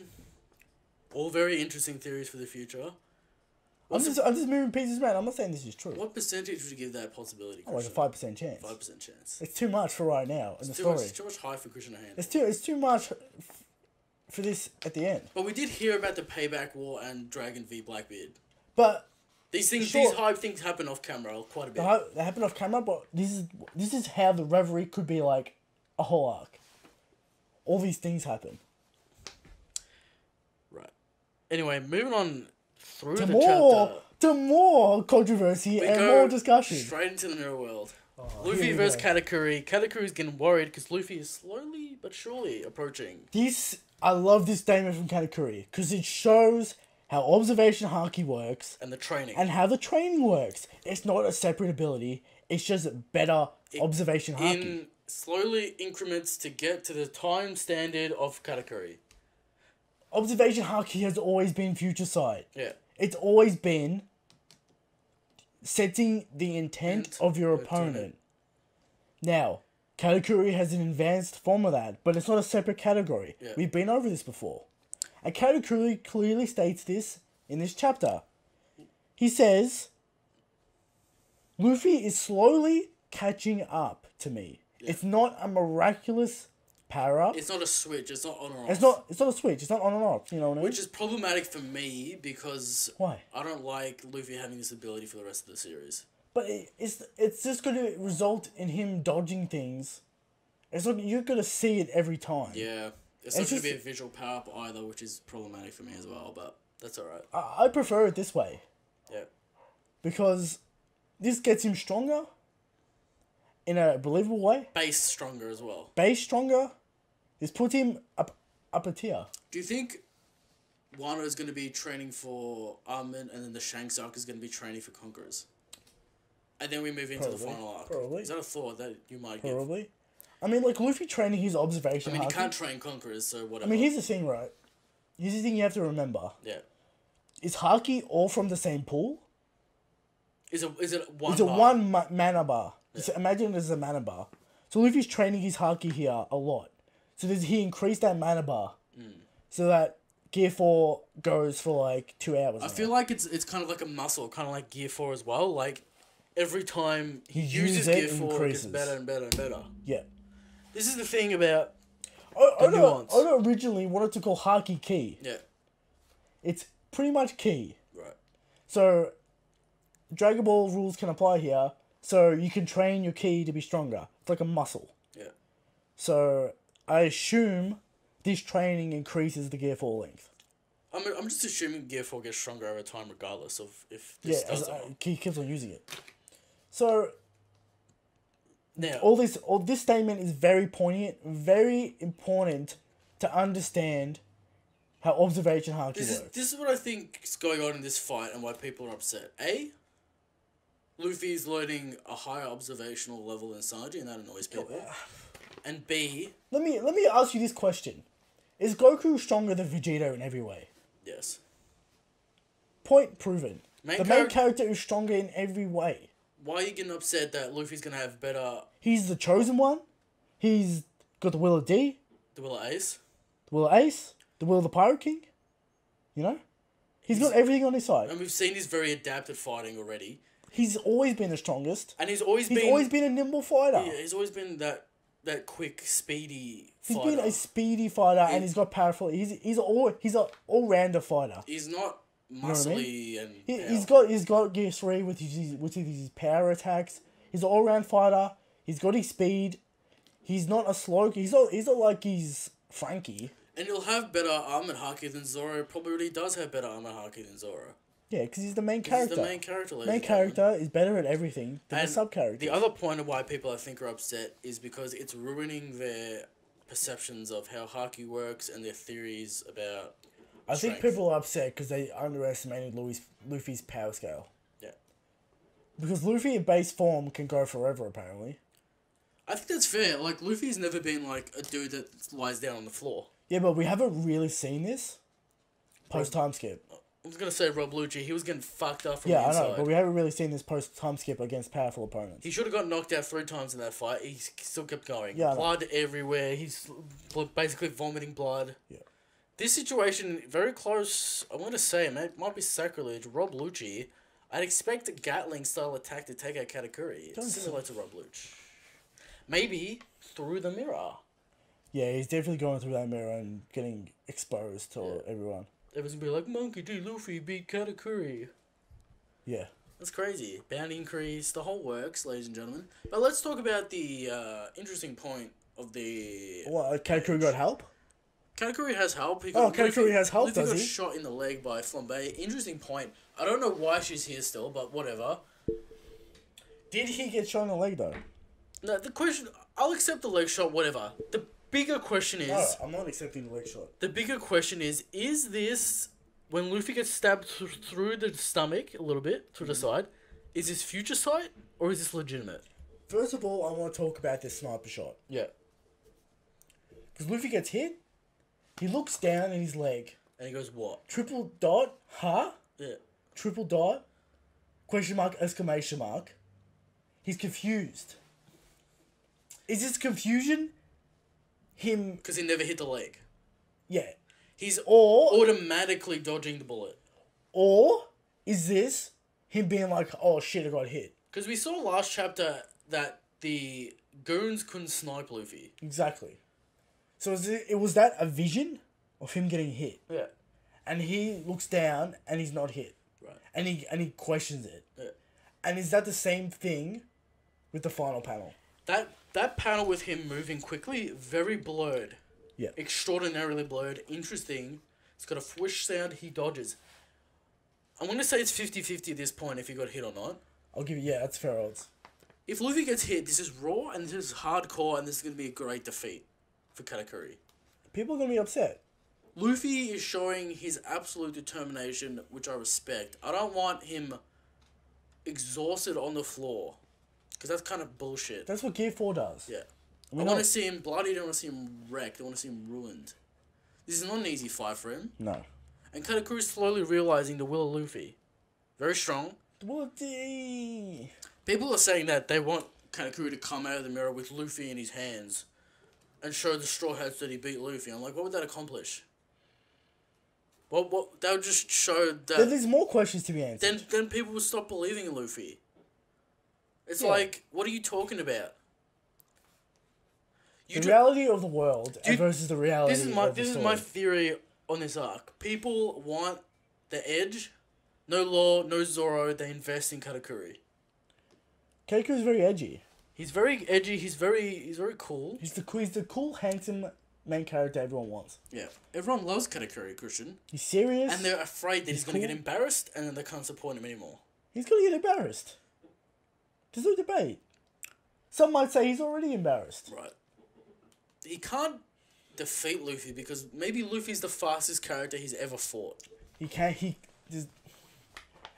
All very interesting theories for the future. I'm just moving pieces, man. I'm not saying this is true. What percentage would you give that possibility, Christian? Oh, like a 5% chance. 5% chance. It's too much for right now in the story. It's too much high for Christian to handle. It's too much for this at the end. But we did hear about the Payback War and Dragon v Blackbeard. But these hype things happen off camera quite a bit. They happen off camera, but this is how the Reverie could be like a whole arc. All these things happen. Right. Anyway, moving on through the chapter. To more controversy and more discussion. Straight into the mirror world. Luffy versus Katakuri. Katakuri's getting worried because Luffy is slowly but surely approaching. I love this statement from Katakuri because it shows how observation haki works. And the training. And how the training works. It's not a separate ability. It's just better observation haki. In slowly increments to get to the time standard of Katakuri. Observation haki has always been future sight. Yeah. It's always been setting the intent of your opponent. Now, Katakuri has an advanced form of that, but it's not a separate category. Yeah. We've been over this before. And Katakuri clearly states this in this chapter. He says, Luffy is slowly catching up to me. Yeah. It's not a miraculous power-up. It's not a switch. It's not on or off. It's not a switch. It's not on and off. You know what I mean? Which is problematic for me because... Why? I don't like Luffy having this ability for the rest of the series. But it's just going to result in him dodging things. It's like you're going to see it every time. Yeah. It's not going to be a visual power-up either, which is problematic for me as well, but that's alright. I prefer it this way. Yeah. Because this gets him stronger in a believable way. Base stronger as well. Base stronger. This puts him up a tier. Do you think Wano is going to be training for Armin and then the Shanks arc is going to be training for Conquerors? And then we move into the final arc. Probably. Is that a thought that you might give? Probably. I mean, like, Luffy training his observation I mean, haki. he can't train Conquerors, so whatever. I mean, here's the thing, right? Here's the thing you have to remember. Yeah. Is haki all from the same pool? Is it one It's a bar? one mana bar. Yeah. So imagine it as a mana bar. So Luffy's training his haki here a lot. So he increased that mana bar. So that Gear 4 goes for like 2 hours. I feel like it's kind of like a muscle, kind of like Gear 4 as well. Like, every time he uses Gear 4, it gets better and better and better. Yeah. This is the thing about nuance. Oda originally wanted to call haki ki. Yeah. It's pretty much ki. Right. So, Dragon Ball rules can apply here. So, you can train your ki to be stronger. It's like a muscle. Yeah. So, I assume this training increases the Gear 4 length. I'm just assuming Gear 4 gets stronger over time regardless of if this does he keeps on using it. So, now all this statement is very poignant, very important to understand how observation haki works. This is what I think is going on in this fight and why people are upset. A, Luffy is learning a higher observational level in Sanji and that annoys people. And B... Let me ask you this question. Is Goku stronger than Vegeta in every way? Yes. Point proven. The main character is stronger in every way. Why are you getting upset that Luffy's going to have better... He's the chosen one. He's got the will of D. The will of Ace. The will of Ace. The will of the Pirate King. You know? He's got everything on his side. And we've seen he's very adept at fighting already. He's always been the strongest. And he's always been a nimble fighter. Yeah, he's always been that quick, speedy He's fighter. been a speedy fighter, and he's got powerful. He's an all-rounder fighter. He's not muscly and he's got gear 3 with his power attacks. He's an all-round fighter. He's got his speed. He's not a slow. He's not like he's Frankie. And he'll have better armored haki than Zoro. Probably already does have better armored haki than Zoro. Yeah, because he's the main character. He's the main character. Main character is better at everything than the sub-characters. The other point of why people I think are upset is because it's ruining their perceptions of how haki works and their theories about I think people are upset because they underestimated Luffy's power scale. Yeah. Because Luffy in base form can go forever, apparently. I think that's fair. Like, Luffy's never been, like, a dude that lies down on the floor. Yeah, but we haven't really seen this post-time skip. I was going to say Rob Lucci. He was getting fucked up from the inside. Yeah, I know, but we haven't really seen this post-time skip against powerful opponents. He should have got knocked out 3 times in that fight. He still kept going. Yeah, blood everywhere. He's basically vomiting blood. Yeah. This situation, very close, I want to say, it might be sacrilege. Rob Lucci, I'd expect a Gatling-style attack to take out Katakuri. It's similar to Rob Lucci. Maybe through the mirror. Yeah, he's definitely going through that mirror and getting exposed to everyone. Everyone's gonna be like, Monkey D. Luffy beat Katakuri. Yeah. That's crazy. Bounty increase, the whole works, ladies and gentlemen. But let's talk about the interesting point of the... What, Katakuri got help? Katakuri has help. Katakuri has help, Luffy does got he? shot in the leg by Flambe. Interesting point. I don't know why she's here still, but whatever. Did he get shot in the leg, though? No, the question... I'll accept the leg shot, whatever. The bigger question is... No, I'm not accepting the leg shot. The bigger question is this... When Luffy gets stabbed through the stomach, a little bit, through the side, is this future sight, or is this legitimate? First of all, I want to talk about this sniper shot. Yeah. Because Luffy gets hit, he looks down in his leg. And he goes, what? Triple dot, huh? Yeah. Triple dot, question mark, exclamation mark. He's confused. Is this confusion him... Because he never hit the leg. Yeah. He's automatically dodging the bullet. Or is this him being like, oh shit, I got hit? Because we saw last chapter that the goons couldn't snipe Luffy. Exactly. So was that a vision of him getting hit? Yeah. And he looks down and he's not hit. Right. And he questions it. Yeah. And is that the same thing with the final panel? That panel with him moving quickly, very blurred. Yeah. Extraordinarily blurred. Interesting. It's got a whoosh sound. He dodges. I'm going to say it's 50-50 at this point if he got hit or not. I'll give you... Yeah, that's fair odds. If Luffy gets hit, this is raw and this is hardcore and this is going to be a great defeat for Katakuri. People are going to be upset. Luffy is showing his absolute determination, which I respect. I don't want him exhausted on the floor. Because that's kind of bullshit. That's what Gear 4 does. Yeah. I want to see him bloody, I don't want to see him wrecked, I want to see him ruined. This is not an easy fight for him. No. And Katakuri's slowly realising the will of Luffy. Very strong. Bloody. People are saying that they want Katakuri to come out of the mirror with Luffy in his hands and show the Straw Hats that he beat Luffy. I'm like, what would that accomplish? What that would just show that... There's more questions to be answered. Then people would stop believing in Luffy. It's like, what are you talking about? The reality of the world versus the reality of the story. This is my theory on this arc. People want the edge. No Law, no Zoro. They invest in Katakuri. Katakuri's very edgy. He's very edgy. He's very cool. He's the cool, handsome main character everyone wants. Yeah. Everyone loves Katakuri, Christian. He's serious. And they're afraid that he's going to get embarrassed and then they can't support him anymore. He's going to get embarrassed. There's no debate. Some might say he's already embarrassed. Right. He can't defeat Luffy because maybe Luffy's the fastest character he's ever fought. If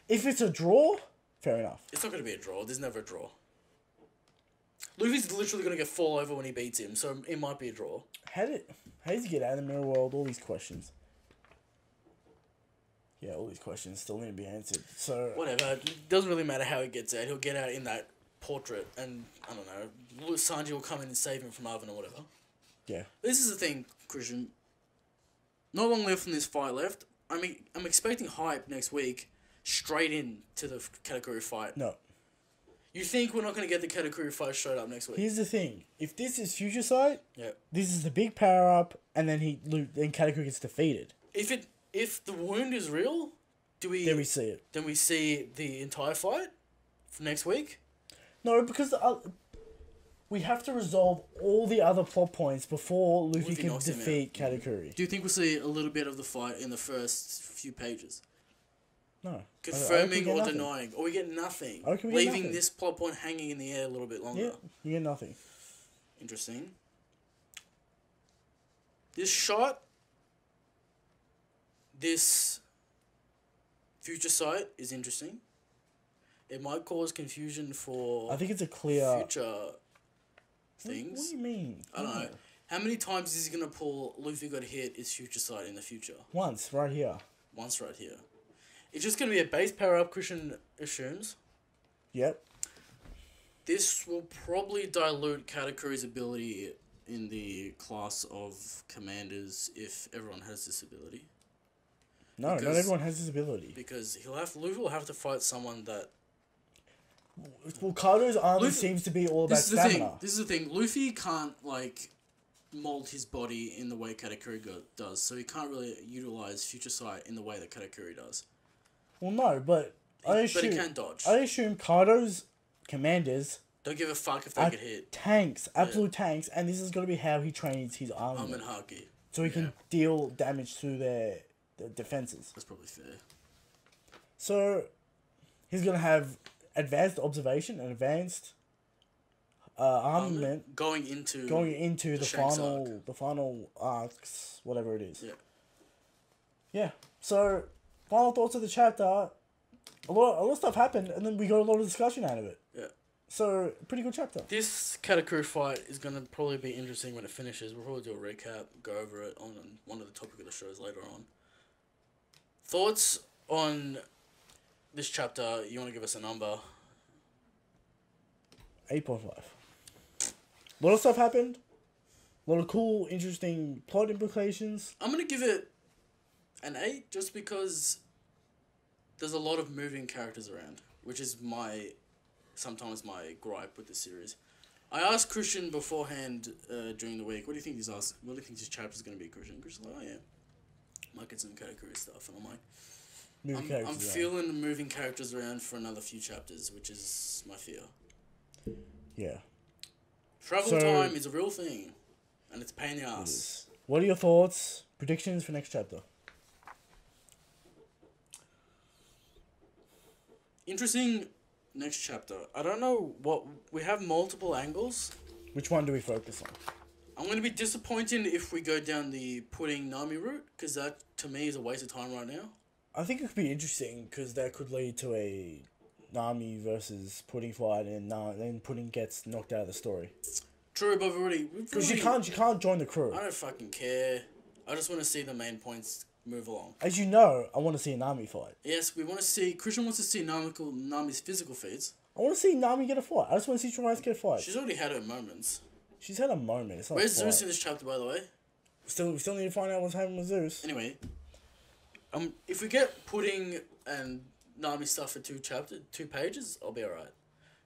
it's a draw, fair enough. It's not going to be a draw. There's never a draw. Luffy's literally going to get fall over when he beats him, so it might be a draw. How does he get out of the mirror world? All these questions. Yeah, all these questions still need to be answered. So whatever. It doesn't really matter how he gets out. He'll get out in that portrait, and I don't know. Sanji will come in and save him from Arvin or whatever. Yeah. This is the thing, Christian. Not long left from this fight left. I'm expecting hype next week, straight into the Katakuri fight. No. You think we're not going to get the Katakuri fight straight up next week? Here's the thing. If this is Future Sight, Yeah. this is the big power up, and then then Katakuri gets defeated. If the wound is real, then we see it. Then we see the entire fight for next week? No, because we have to resolve all the other plot points before Luffy can defeat Katakuri. Do you think we'll see a little bit of the fight in the first few pages? No. Confirming or denying. Or we get nothing. Leaving nothing. This plot point hanging in the air a little bit longer. Yeah, you get nothing. Interesting. This shot, this Future Sight is interesting. It might cause confusion for... I think it's a clear... Future things. What do you mean? I don't know. How many times is he going to pull Luffy got hit is Future Sight in the future? Once, right here. Once, right here. It's just going to be a base power-up, Christian assumes. Yep. This will probably dilute Katakuri's ability in the class of commanders if everyone has this ability. No, not everyone has this ability. Because Luffy will have to fight someone that... Well, Kaido's army seems to be all about stamina. This is the thing. Luffy can't, mold his body in the way Katakuri does, so he can't really utilize Future Sight in the way that Katakuri does. Well, no, but he can dodge. I assume Kaido's commanders don't give a fuck if they get hit. Tanks, absolute tanks, and this is going to be how he trains his army. Arm and Haki. So he can deal damage to their defenses. That's probably fair. So he's going to have advanced observation and advanced armament going into the final arcs, whatever it is. Yeah. Yeah. So final thoughts of the chapter. A lot of stuff happened, and then we got a lot of discussion out of it. Yeah. So pretty good chapter. This Katakuri fight is gonna probably be interesting when it finishes. We'll probably do a recap, go over it on one of the topic of the shows later on. Thoughts on this chapter? You want to give us a number? 8.5. A lot of stuff happened. A lot of cool, interesting plot implications. I'm going to give it an 8 just because there's a lot of moving characters around, which is sometimes my gripe with the series. I asked Christian beforehand during the week, what do you think this chapter is going to be, Christian? Christian's like, oh yeah, might get some Katakuri stuff. And I'm like, I'm feeling moving characters around for another few chapters, which is my fear. Yeah. Travel time is a real thing, and it's a pain in the ass. What are your thoughts, predictions for next chapter? Interesting next chapter. I don't know we have multiple angles. Which one do we focus on? I'm going to be disappointed if we go down the putting Nami route, because that, to me, is a waste of time right now. I think it could be interesting, because that could lead to a Nami versus Pudding fight, and then Pudding gets knocked out of the story. True, but because you can't join the crew. I don't fucking care. I just want to see the main points move along. As you know, I want to see a Nami fight. Yes, Christian wants to see Nami's physical feats. I want to see Nami get a fight. I just want to see Trice get a fight. She's already had her moments. She's had a moment. It's not Where's Zeus in this chapter, by the way? We still need to find out what's happening with Zeus. Anyway, if we get Pudding and Nami stuff for 2 pages, I'll be alright.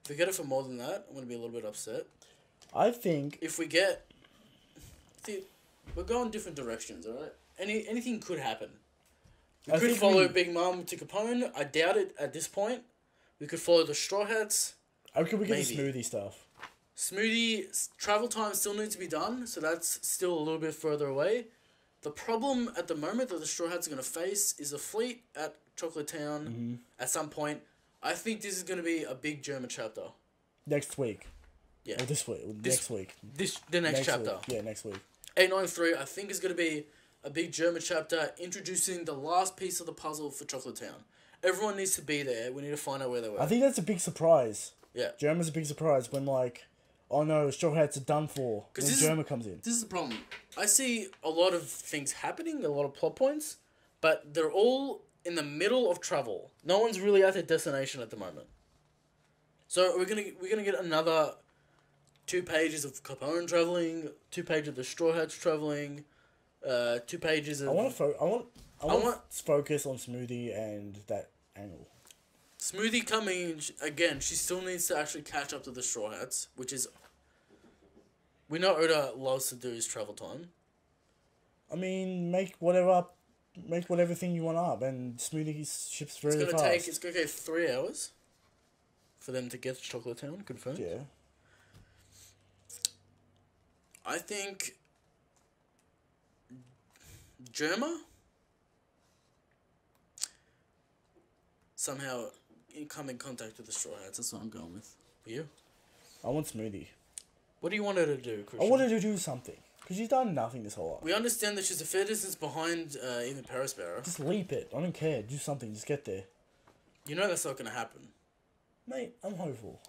If we get it for more than that, I'm going to be a little bit upset. I think... If we get... See, we're going different directions, alright? Anything could happen. We could follow Big Mom to Capone. I doubt it at this point. We could follow the Straw Hats. We get the Smoothie stuff. Smoothie, travel time still needs to be done, so that's still a little bit further away. The problem at the moment that the Straw Hats are going to face is a fleet at Chocolate Town at some point. I think this is going to be a big German chapter. Next week. Yeah. Or this week. Next week. The next chapter. Week. Yeah, next week. 893, I think, is going to be a big German chapter introducing the last piece of the puzzle for Chocolate Town. Everyone needs to be there. We need to find out where they were. I think that's a big surprise. Yeah. German's a big surprise when, oh no, Straw Hats are done for. When German comes in. This is the problem. I see a lot of things happening, a lot of plot points, but they're all in the middle of travel. No one's really at their destination at the moment. So we're gonna get another 2 pages of Capone traveling, 2 pages of the Straw Hats traveling, 2 pages of... I want focus on Smoothie and that angle. Smoothie coming again. She still needs to actually catch up to the Straw Hats, which is. We know Oda loves to do his travel time. I mean, make whatever thing you want up, and Smoothie's ship's very fast. It's gonna take 3 hours for them to get to Chocolate Town. Confirmed. Yeah. I think Germa somehow come in contact with the Straw Hats. That's what I'm going with. For you? I want Smoothie. What do you want her to do, Christian? I want her to do something. Because she's done nothing this whole life. We understand that she's a fair distance behind even Paris Bearer. Just leap it. I don't care. Do something. Just get there. You know that's not going to happen. Mate, I'm hopeful.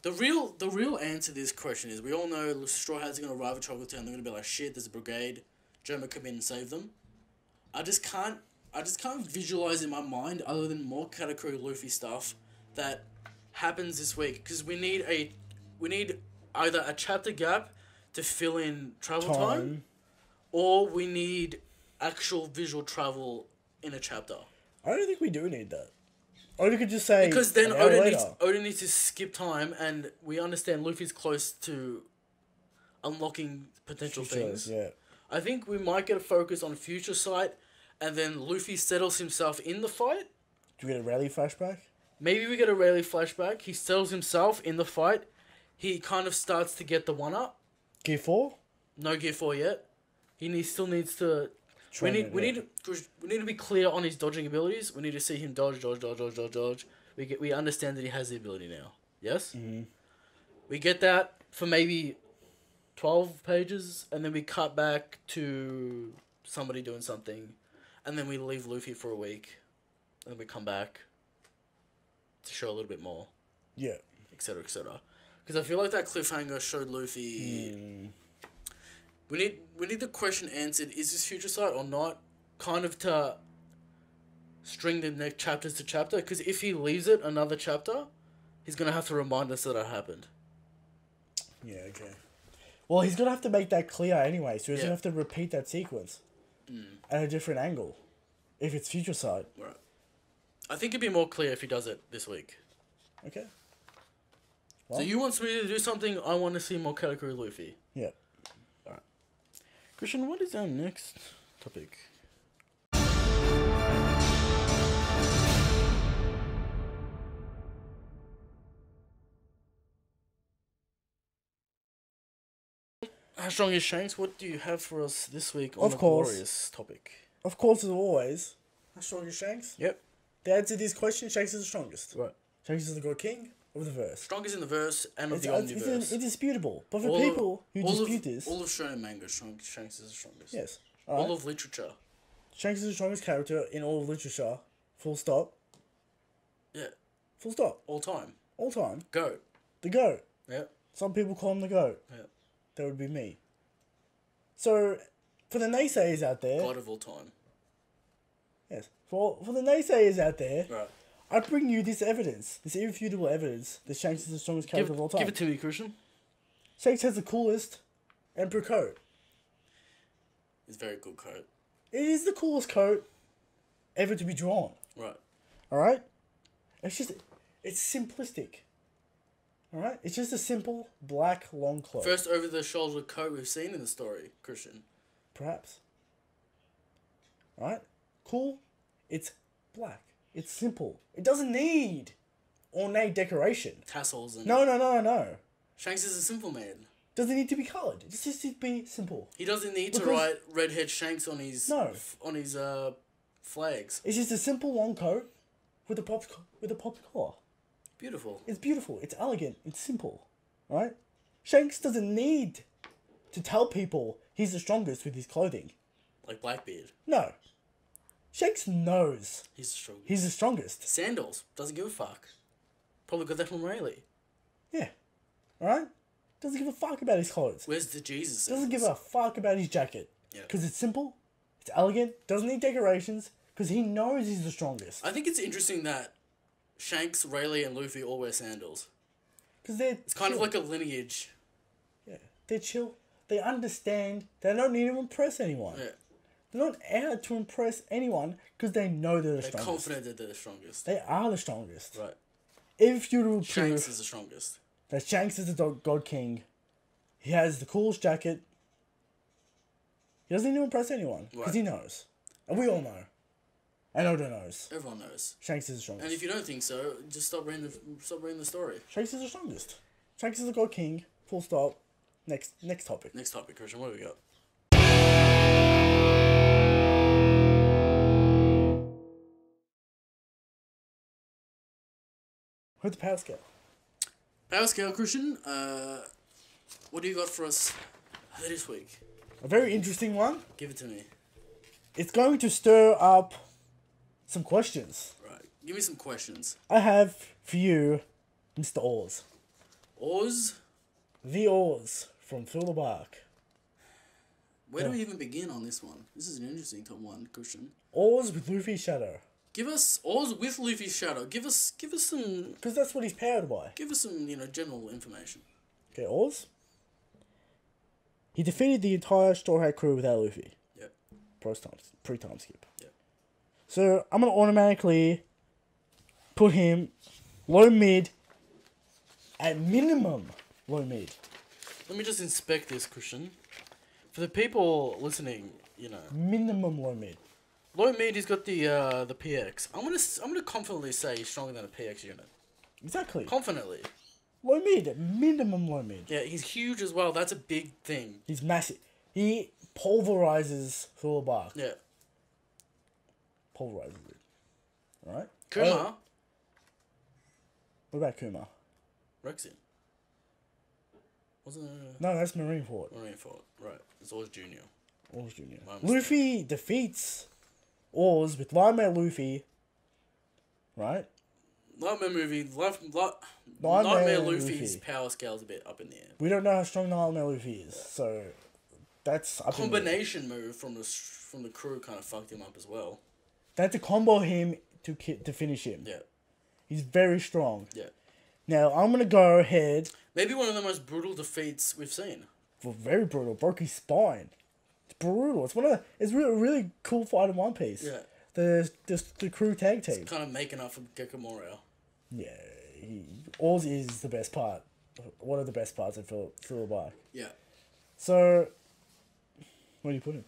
The real answer to this question is we all know Straw Hats are going to arrive at Chocolate Town. They're going to be like, shit, there's a brigade. Germa come in and save them. I just can't visualize in my mind other than more Katakuri Luffy stuff that happens this week. Because we need either a chapter gap to fill in travel time, or we need actual visual travel in a chapter. I don't think we do need that. Oda could just say because then Oda needs to skip time, and we understand Luffy's close to unlocking potential things. Yeah. I think we might get a focus on Future Sight, and then Luffy settles himself in the fight. Do we get a Rayleigh flashback? Maybe we get a Rayleigh flashback. He settles himself in the fight. He kind of starts to get the 1-up. Gear 4? No Gear 4 yet. He still needs to... We need to be clear on his dodging abilities. We need to see him dodge. We understand that he has the ability now. Yes? Mm-hmm. We get that for maybe 12 pages, and then we cut back to somebody doing something, and then we leave Luffy for a week, and then we come back to show a little bit more. Yeah. Etc. Because I feel like that cliffhanger showed Luffy... We need the question answered, is this Future Sight or not? Kind of to string the next chapters to chapter. Because if he leaves it another chapter, he's going to have to remind us that it happened. Yeah, okay. Well, he's going to have to make that clear anyway. So he's going to have to repeat that sequence. At a different angle. If it's Future Sight. Right. I think it'd be more clear if he does it this week. Okay. Well, so you want me to do something, I want to see more Katakuri Luffy. Yeah. Alright. Christian, what is our next topic? How strong is Shanks? What do you have for us this week on the glorious topic? Of course, as always. How strong is Shanks? Yep. The answer to this question, Shanks is the strongest. Right. Shanks is the God King of the verse. Strongest in the verse and of the Omniverse. It's indisputable. But for people who dispute this... All of shonen manga, Shanks is the strongest. Yes. All of literature. Shanks is the strongest character in all of literature. Full stop. Yeah. Full stop. All time. All time. Goat. The GOAT. Yeah. Some people call him the GOAT. Yeah. That would be me. So, for the naysayers out there... God of all time. Yes. For the naysayers out there... Right. I bring you this evidence, this irrefutable evidence that Shanks is the strongest character of all time. Give it to me, Christian. Shanks has the coolest Emperor coat. It's a very good coat. It is the coolest coat ever to be drawn. Right. Alright? It's simplistic. Alright? It's just a simple, black, long cloak. First over-the-shoulder coat we've seen in the story, Christian. Perhaps. Alright? Cool. It's black. It's simple. It doesn't need ornate decoration. Tassels and... No. Shanks is a simple man. Doesn't need to be coloured. It just needs to be simple. He doesn't need to write redhead Shanks on his... No. On his flags. It's just a simple long coat with a popped collar. Beautiful. It's beautiful. It's elegant. It's simple. Right? Shanks doesn't need to tell people he's the strongest with his clothing. Like Blackbeard. No. Shanks knows he's the strongest. He's the strongest. Sandals. Doesn't give a fuck. Probably got that from Rayleigh. Yeah. Alright? Doesn't give a fuck about his clothes. Where's the Jesus? Doesn't give a fuck about his jacket. Yeah. Because it's simple. It's elegant. Doesn't need decorations. Because he knows he's the strongest. I think it's interesting that Shanks, Rayleigh, and Luffy all wear sandals. Because it's kind of like a lineage. Yeah. They're chill. They understand. They don't need to impress anyone. Yeah. They're not out to impress anyone because they know they're the They're strongest. confident that they're the strongest. They are the strongest. Right. If you to Shanks prove is the strongest. that Shanks is the God King, he has the coolest jacket. He doesn't need to impress anyone because he knows, and we all know. And Oda knows. Everyone knows. Shanks is the strongest. And if you don't think so, just stop reading the story. Shanks is the strongest. Shanks is the God King. Full stop. Next topic. Next topic, Christian. What do we got? Who's the power scale? Power scale, Christian. What do you got for us this week? A very interesting one. Give it to me. It's going to stir up some questions. Right. Give me some questions. I have for you, Mr. Oars. Oars? The Oars from Fill the Bark. Where do we even begin on this one? This is an interesting top one, Christian. Oars with Luffy's shadow. Give us Oars with Luffy's shadow. Give us some. Because that's what he's powered by. Give us some general information. Okay, Oars. He defeated the entire Straw Hat crew without Luffy. Yep. Pre-time skip. Yep. So I'm gonna automatically put him low mid. At minimum, low mid. Let me just inspect this, Christian. For the people listening, Minimum low mid. low mid, he's got the PX. I'm gonna confidently say he's stronger than a PX unit. Exactly. Confidently. Low mid. Minimum low mid. Yeah, he's huge as well. That's a big thing. He's massive. He pulverizes Fill the Bark. Yeah. Pulverizes it. Right? Kuma. What about Kuma? Rexin. Wasn't it No, that's Marineford. Marineford? Right. It's always Junior. Oars Junior. My mistake. Luffy defeats Oars with Lightmare Luffy. Right? Nightmare Nightmare Luffy's Luffy. power scale's a bit up in the air. We don't know how strong Nightmare Luffy is, so that's up in the air. Combination move from the crew kind of fucked him up as well. They had to combo him to finish him. Yeah. He's very strong. Yeah. Now I'm gonna go ahead. Maybe one of the most brutal defeats we've seen. For very brutal, broke his spine. It's brutal. It's It's really cool fight in One Piece. Yeah. The crew tag team. Kind of making up for Gekomori. Yeah, Oars is the best part. One of the best parts of Fill the Bark. Yeah. So, where do you put him?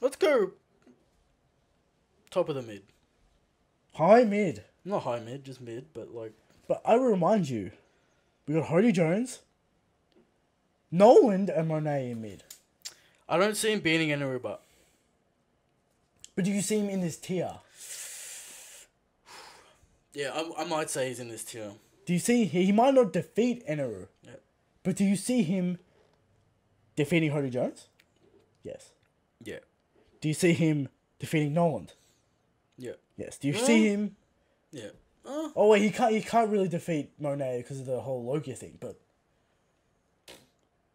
Let's go top of the mid. High mid. Not high mid, just mid, but like... But I will remind you, we got Hody Jones, Noland, and Monet in mid. I don't see him beating Eneru, but... But do you see him in this tier? Yeah, I might say he's in this tier. Do you see he might not defeat Eneru? Yeah. But do you see him defeating Hody Jones? Yes. Yeah. Do you see him defeating Noland? Yeah. Yes. Do you see him? Yeah. Oh wait, he can't really defeat Monet because of the whole Logia thing. But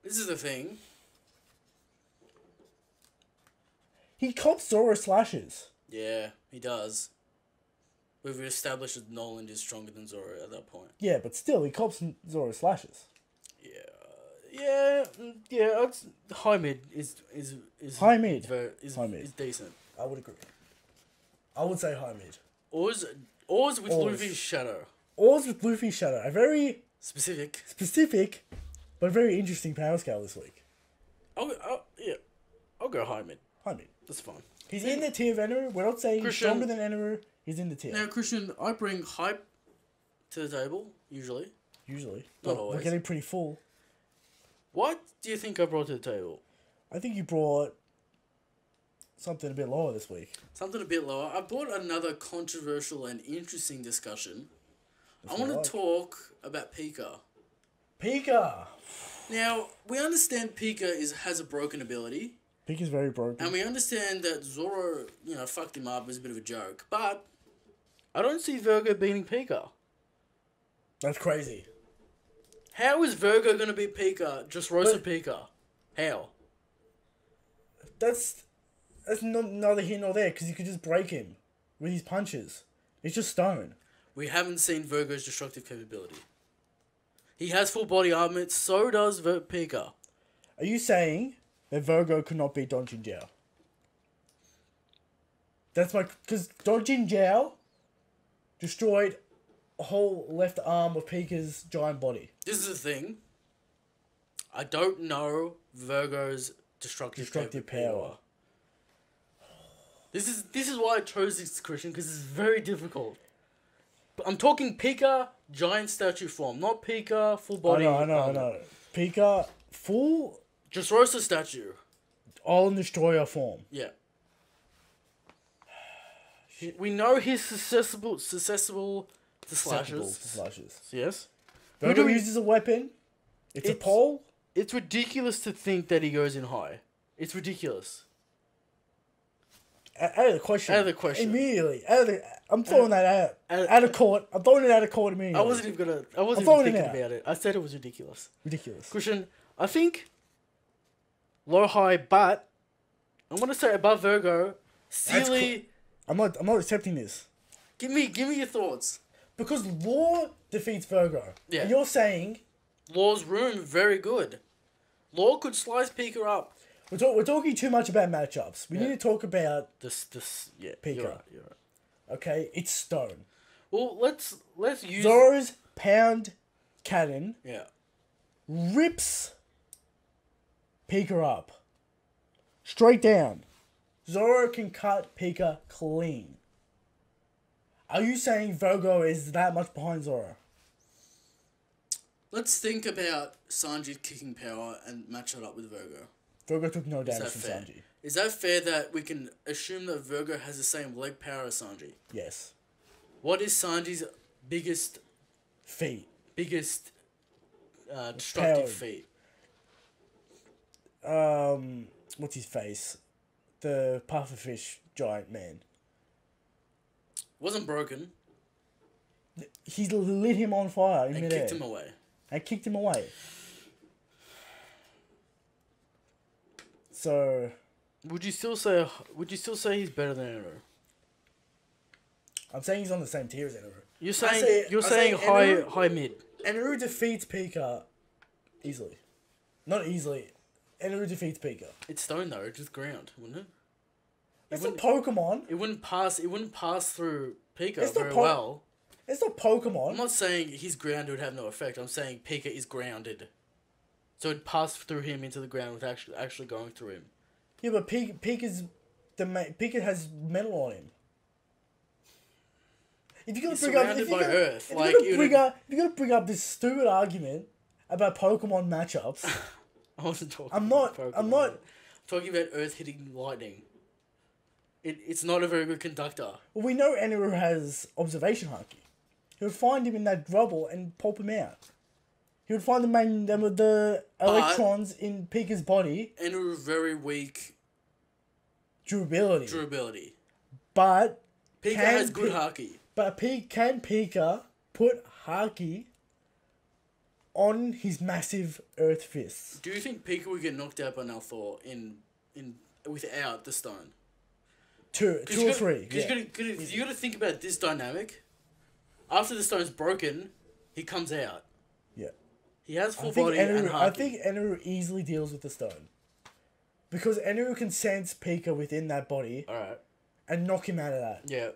This is the thing. he cops Zoro slashes. Yeah, he does. We've established that Noland is stronger than Zoro at that point. Yeah, but still, he cops Zoro slashes. Yeah. High mid is High mid. High mid is decent. I would agree. I would say high mid. Oars with Luffy's shadow. Oars with Luffy's shadow. A very Specific. but very interesting power scale this week. I'll go high mid. High mid. That's fine. He's in the tier of Eneru. We're not saying he's Christian- stronger than Eneru. He's in the tier. Now, Christian, I bring hype to the table, usually. Usually. Not But always. we're getting pretty full. What do you think I brought to the table? I think you brought something a bit lower this week. Something a bit lower. I brought another controversial and interesting discussion. I what want I like. to talk about Pika. Pika! Now, we understand Pika has a broken ability, Pika's very broken. and we understand that Zoro, fucked him up as a bit of a joke, but I don't see Virgo beating Pika. That's crazy. How is Virgo going to beat Pika, just roasted Pika? How? That's neither here nor there, because you could just break him with his punches. It's just stone. We haven't seen Virgo's destructive capability. He has full body armor. So does Pika. Are you saying that Virgo could not beat Don Jinjiao? That's my... Because Don Jinjiao destroyed a whole left arm of Pika's giant body. This is the thing. I don't know Virgo's destructive power. This is why I chose this question, because it's very difficult. But I'm talking Pika giant statue form, not Pika full body. I know. Pika full Dressrosa statue. All Destroyer form. Yeah. We know he's susceptible to slashes. Yes. Virgo uses a weapon. It's a pole. It's ridiculous to think that he goes in high. It's ridiculous. Out of the question. Out of the question. Immediately. I'm throwing that out of court. I'm throwing it out of court immediately. I wasn't even thinking about it. I said it was ridiculous. Christian, I think low high, but I'm gonna say above Virgo. Sealy. I'm not accepting this. Give me your thoughts. Because Law defeats Virgo. Yeah. And you're saying Law's room very good. Law could slice Pika up. We're talking too much about matchups. We need to talk about this Pika. You're right. Okay, it's stone. Well, let's use Zoro's pound cannon. Yeah. Rips Pika up. Straight down. Zoro can cut Pika clean. Are you saying Virgo is that much behind Zoro? Let's think about Sanji's kicking power and match it up with Virgo. Virgo took no damage from Sanji. Is that fair that we can assume that Virgo has the same leg power as Sanji? Yes. What is Sanji's biggest feat? Biggest destructive feat? What's his face? The pufferfish giant man. Wasn't broken. He lit him on fire in midair. Kicked him away. And kicked him away. So, would you still say he's better than Enero? I'm saying he's on the same tier as Enero. You're saying high mid. Enero defeats Pika easily. Not easily. Enero defeats Pika. It's stone though, it's just ground, wouldn't it? It's not Pokemon. It wouldn't pass through Pika very well. It's not Pokemon. I'm not saying his ground would have no effect. I'm saying Pika is grounded. So it'd pass through him into the ground without actually going through him. Yeah, but Pika has metal on him. If you're gonna bring up this stupid argument about Pokemon matchups, I wasn't talking. I'm not talking about Earth hitting lightning. It's not a very good conductor. Well, we know Enero has observation haki. He would find him in that rubble and pulp him out. He would find the electrons in Pika's body. Enero very weak. Durability. But Pika has good haki. But can Pika put haki on his massive Earth fists? Do you think Pika would get knocked out by Nalthor in without the stone? Two or three. Because you got to think about this dynamic. After the stone's broken, he comes out. Yeah. He has full body and haki. I think Enero easily deals with the stone. Because Enero can sense Pika within that body. Alright. And knock him out of that. Yeah.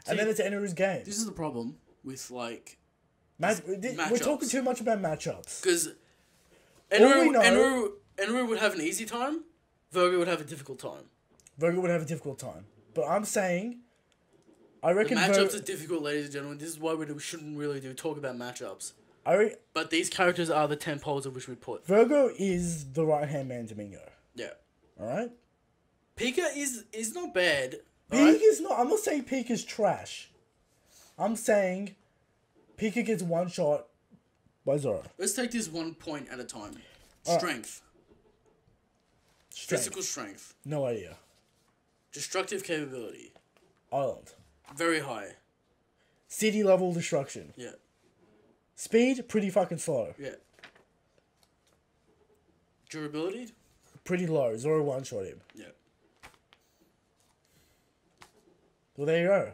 And then it's Enero's game. This is the problem with, like... We're talking too much about matchups. Because Enero would have an easy time. Virgo would have a difficult time. But I'm saying... I reckon matchups are difficult, ladies and gentlemen. This is why we shouldn't really talk about matchups. But these characters are the 10 poles of which we put. Virgo is the right-hand man to Mingo. Yeah. Alright? Pika is not bad. Pika's not... I'm not saying Pika's trash. I'm saying Pika gets one shot by Zoro. Let's take this 1 point at a time. Strength. Physical strength. No idea. Destructive capability. Island. Very high. City level destruction. Yeah. Speed, pretty fucking slow. Yeah. Durability? Pretty low. Zoro one-shot him. Yeah. Well, there you go.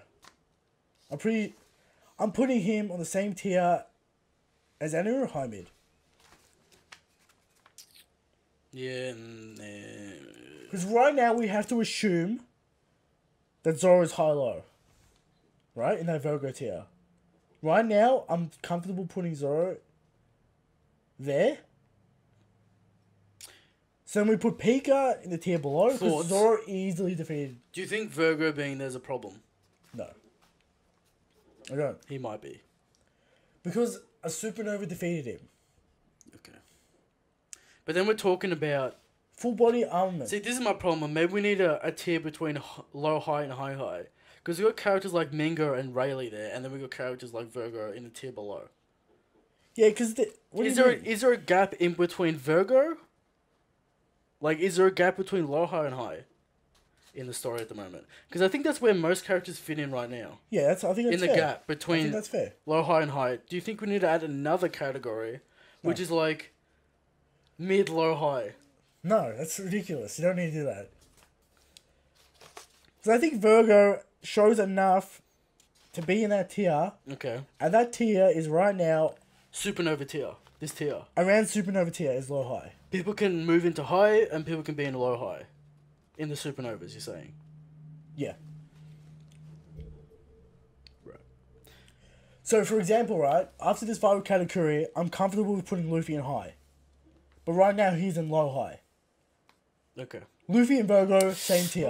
I'm putting him on the same tier As Anu or high mid? Yeah. Because right now we have to assume that Zoro is high-low. Right? In that Virgo tier. Right now, I'm comfortable putting Zoro there. So then we put Pika in the tier below because Zoro easily defeated. Do you think Virgo being there's a problem? No. I don't. He might be. Because a supernova defeated him. Okay. But then we're talking about... Full body armament. See, this is my problem. Maybe we need a tier between low high and high high. Because we got characters like Mingo and Rayleigh there, and then we got characters like Virgo in the tier below. Yeah, because... Is there a gap in between Virgo? Like, is there a gap between low, high, and high in the story at the moment? Because I think that's where most characters fit in right now. Yeah, I think that's in the fair. Gap I between think that's fair. low, high, and high. Do you think we need to add another category, which is like mid, low, high? No, that's ridiculous. You don't need to do that. So I think Virgo shows enough to be in that tier. Okay. And that tier is right now... Supernova tier. This tier. Around Supernova tier is low high. People can move into high and people can be in low high. In the Supernovas, you're saying? Yeah. Right. So, for example, right, after this fight with Katakuri, I'm comfortable with putting Luffy in high. But right now, he's in low high. Okay. Luffy and Virgo, same tier.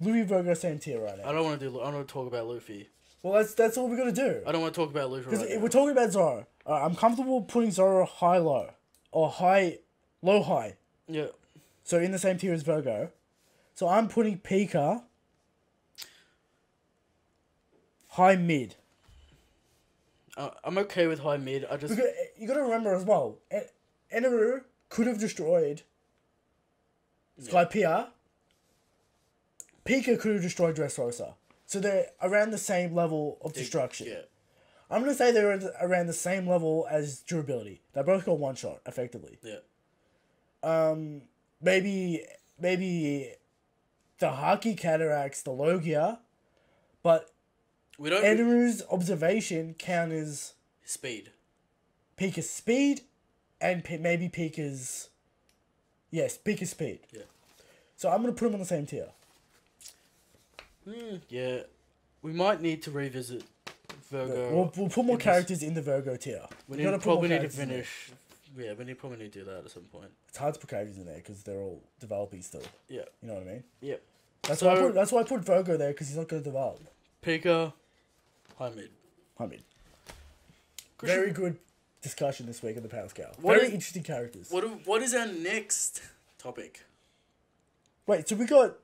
Luffy and Virgo, same tier right now. I don't want to talk about Luffy. Well, that's all we're going to do. I don't want to talk about Luffy Because we're talking about Zoro. I'm comfortable putting Zoro high-low. Or low-high. Yeah. So in the same tier as Virgo. So I'm putting Pika high-mid. I'm okay with high-mid. Because you got to remember as well, Eneru could have destroyed Skypiea. Pika could have destroyed Dressrosa. So they're around the same level of destruction. Yeah. I'm going to say they're around the same level as durability. They both got one shot, effectively. Yeah. Maybe the Haki cataracts the Logia, but Eneru's observation counters speed. Pika's speed, and maybe Pika's... Yes, Pika's speed. Yeah. So I'm going to put them on the same tier. Yeah. We might need to revisit Virgo. We'll put more characters in the Virgo tier. We probably need to finish... Yeah, we probably need to do that at some point. It's hard to put characters in there because they're all developing still. Yeah. You know what I mean? Yep. That's why I put Virgo there, because he's not going to develop. Pika, high mid. Very good discussion this week on the power scale. Very interesting characters. What is our next topic? Wait, so we got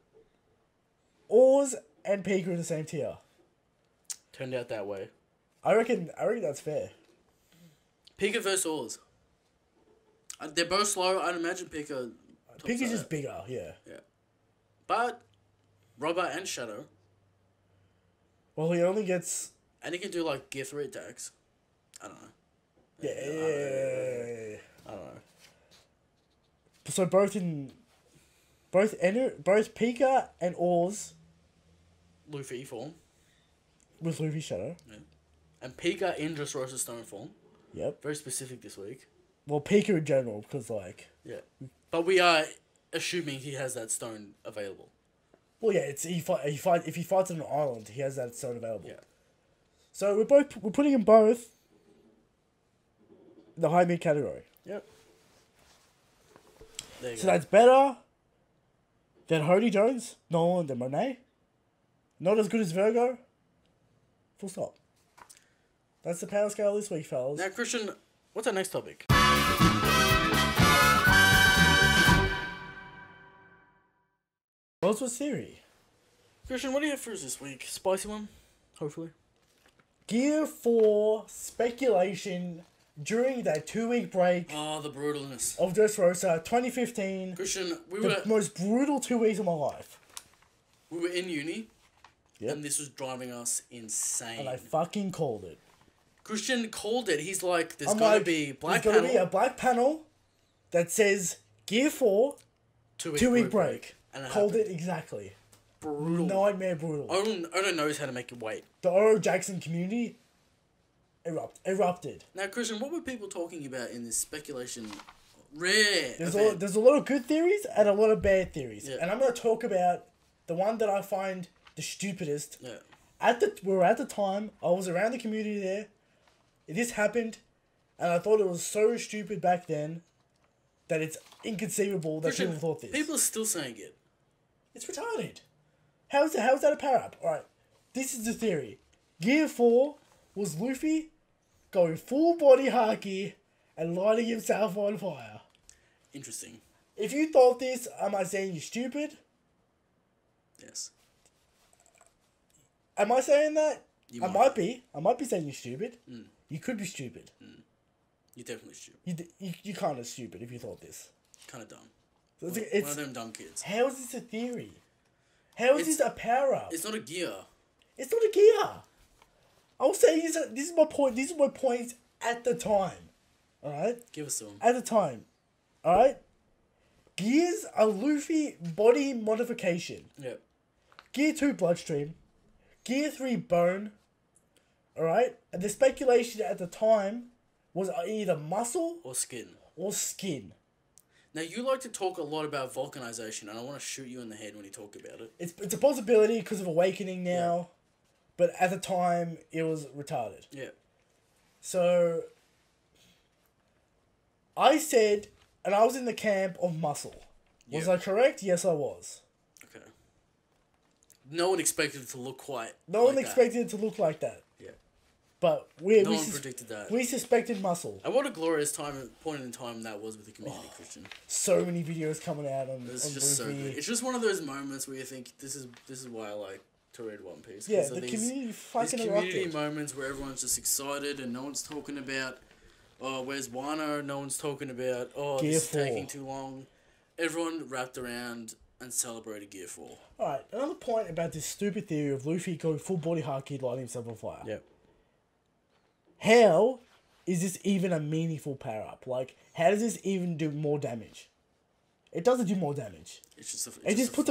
Oars and Pika in the same tier. Turned out that way. I reckon that's fair. Pika versus Oars. They're both slow. I'd imagine Pika. Pika's just bigger, yeah. Yeah. But Robber and Shadow. Well, he only gets... And he can do like Gear 3 attacks. I don't know. Yeah. I don't know. So both Pika and Oars Luffy form. with Luffy Shadow. Yeah. And Pika in Dressrosa Stone form. Yep. Very specific this week. Well, Pika in general, because like... Yeah. But we are assuming he has that stone available. Well, yeah, if he fights on an island, he has that stone available. Yeah. So we're putting them both in the high mid category. Yep. There you So go. that's better than Hody Jones, Nolan, than Monet. Not as good as Virgo. Full stop. That's the power scale this week, fellas. Now, Christian, what's our next topic? What's with theory? Christian, what do you have for us this week? Spicy one? Hopefully. Gear 4 speculation during that 2-week break Oh, the brutalness. of Dressrosa 2015. Christian, The most brutal 2 weeks of my life. we were in uni, Yep. and this was driving us insane. And I fucking called it. Christian called it. He's like, there's I'm gonna like, be black there's gonna panel, be a black panel that says Gear 4 2-week break. And Called it exactly. brutal. Nightmare brutal. Oda knows how to make it wait. The Oro Jackson community erupted. Now, Christian, what were people talking about in this speculation? Rare. There's a lot of good theories and a lot of bad theories. Yeah. And I'm going to talk about the one that I find the stupidest. Yeah. We were at the time, I was around the community there. This happened, and I thought it was so stupid back then that it's inconceivable that Christian, people thought this. People are still saying it. It's retarded. How's that a power-up? Alright, this is the theory. Gear 4 was Luffy going full body haki and lighting himself on fire. Interesting. If you thought this, am I saying you're stupid? Yes. Am I saying that? You I might be saying you're stupid. You could be stupid. You're definitely stupid. You're kind of stupid if you thought this. Kind of dumb. One of them dumb kids. How is this a theory? How is this a power-up? It's not a gear. It's not a gear. I was saying this is my point. These are my points at the time. Alright? Give us some. At the time. Alright? Gears are Luffy body modification. Yep. Gear 2 Bloodstream. Gear 3 Bone. Alright? And the speculation at the time was either muscle Or skin. or skin. Now, you like to talk a lot about vulcanization, and I want to shoot you in the head when you talk about it. It's a possibility because of Awakening now. Yeah. But at the time, it was retarded. Yeah. So, I said, and I was in the camp of muscle. Was I correct? Yes, I was. Okay. No one expected it to look quite. No one expected it to look like that. Yeah. But no one predicted that. We suspected muscle. And what a glorious point in time that was with the community, Christian. So many videos coming out on It's on just so Luffy. good. It's just one of those moments where you think this is why I like to read One Piece. Yeah, the community fucking these community erupted. moments where everyone's just excited and no one's talking about, oh, where's Wano? No one's talking about, oh, Gear this is 4. taking too long. Everyone wrapped around and celebrated Gear 4. Alright, another point about this stupid theory of Luffy going full body haki lighting himself on fire. Yep. How is this even a meaningful power up? Like, how does this even do more damage? It doesn't do more damage. It's just It just puts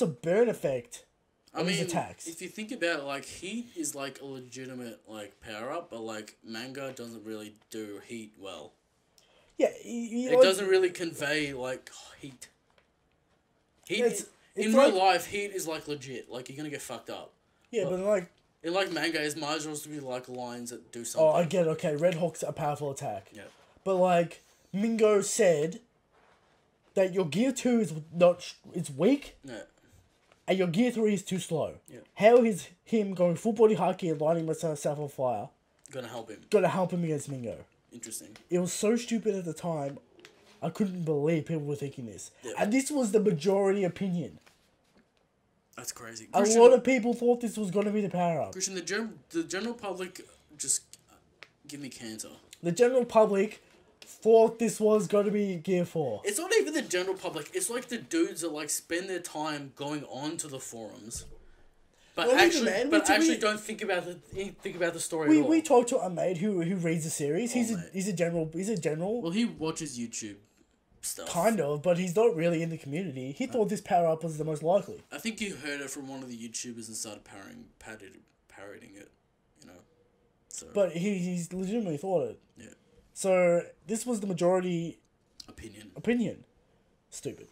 a burn effect on his attacks. If you think about it, like, heat is like a legitimate like power up, but like manga doesn't really do heat well. Yeah, It doesn't really convey like heat. Heat in real life, heat is like legit. Like, you're gonna get fucked up. Yeah, but like in like manga, it's marginal to be like lines that do something. oh, I get it. Okay, Red Hawk's a powerful attack. Yeah. But like Mingo said that your Gear 2 is it's weak. Yeah. And your Gear 3 is too slow. Yeah. How is him going full body haki and lighting himself on fire Gonna help him. gonna help him against Mingo? Interesting. It was so stupid at the time. I couldn't believe people were thinking this. Yeah. And this was the majority opinion. That's crazy. A lot of people thought this was going to be the power up. Christian, the general public just give me cancer. The general public thought this was going to be Gear 4. It's not even the general public. It's like the dudes that like spend their time going on to the forums, but Well, actually, man, don't think about the story at all. We talked to a mate who reads the series. He's a general. Well, he watches YouTube stuff. Kind of, but he's not really in the community. He thought this power up was the most likely. I think you heard it from one of the YouTubers and started parroting it, you know. So. But he's legitimately thought it. Yeah. So this was the majority opinion. Stupid.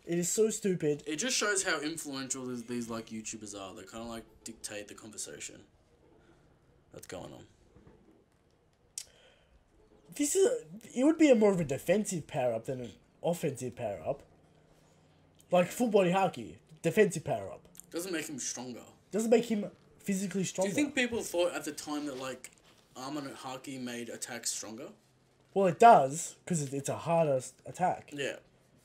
It is so stupid. It just shows how influential these like YouTubers are. They kind of like dictate the conversation that's going on. It would be more of a defensive power up than an offensive power up. Like full body haki, defensive power up. Doesn't make him stronger. Doesn't make him physically stronger. Do you think people thought at the time that like armor and haki made attacks stronger? Well, it does because it's a harder attack. Yeah,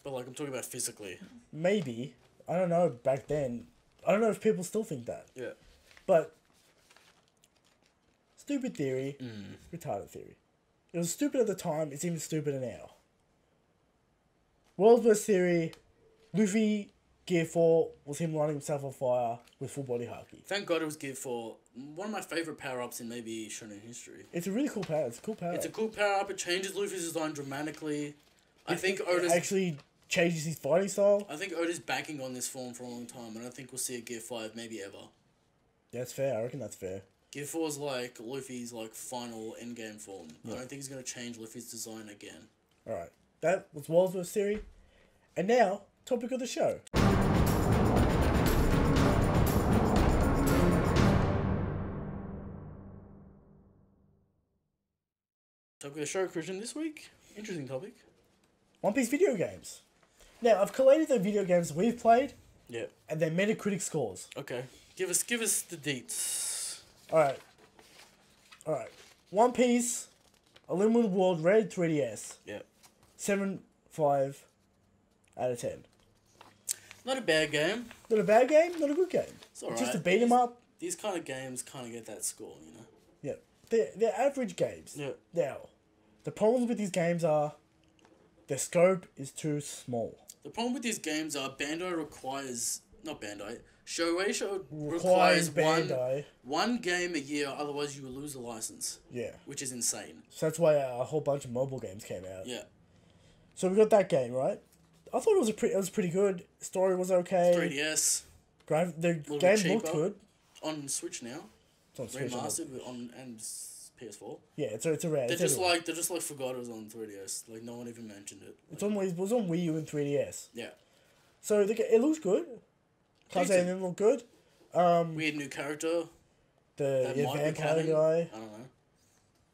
but like I'm talking about physically. Maybe. I don't know. Back then, I don't know if people still think that. Yeah. But stupid theory, retarded theory. It was stupid at the time. It's even stupider now. World Burst theory, Luffy Gear 4 was him lighting himself on fire with full body haki. Thank God it was Gear 4. One of my favourite power-ups in maybe shonen history. It's a really cool power. It's a cool power. It's a cool power-up. It changes Luffy's design dramatically. I think Oda's... Actually changes his fighting style. I think Oda's banking on this form for a long time, and I think we'll see a Gear 5 maybe ever. That's fair. I reckon that's fair. Gear 4 is like Luffy's like final endgame form. Yeah. I don't think he's going to change Luffy's design again. Alright. That was World's theory. And now, topic of the show. Topic of the show, Christian, this week. Interesting topic. One Piece video games. Now, I've collated the video games we've played. Yeah. And their Metacritic scores. Okay. Give us the deets. Alright. One Piece, Illuminated World Red 3DS. Yeah. 7.5 out of 10. Not a bad game. Not a bad game, not a good game. It's alright. Just to beat 'em up. These kind of games kind of get that score, you know? Yeah. They're average games. Yeah. Now, the problems with these games are their scope is too small. The problem with these games are Bandai requires... Not Bandai. Shueisha Requires requires Bandai. one game a year, otherwise you will lose the license. Yeah. Which is insane. So that's why a whole bunch of mobile games came out. Yeah. So we got that game, right? I thought it was pretty good. Story was okay. 3DS. The game looked good. On Switch now. It's on Switch. Remastered and PS4. Yeah, it's a rare. They just forgot it was on 3DS. Like no one even mentioned it. It was on Wii U and 3DS. Yeah. So it looks good. Can't say it looked good. Weird new character. The vampire guy. I don't know.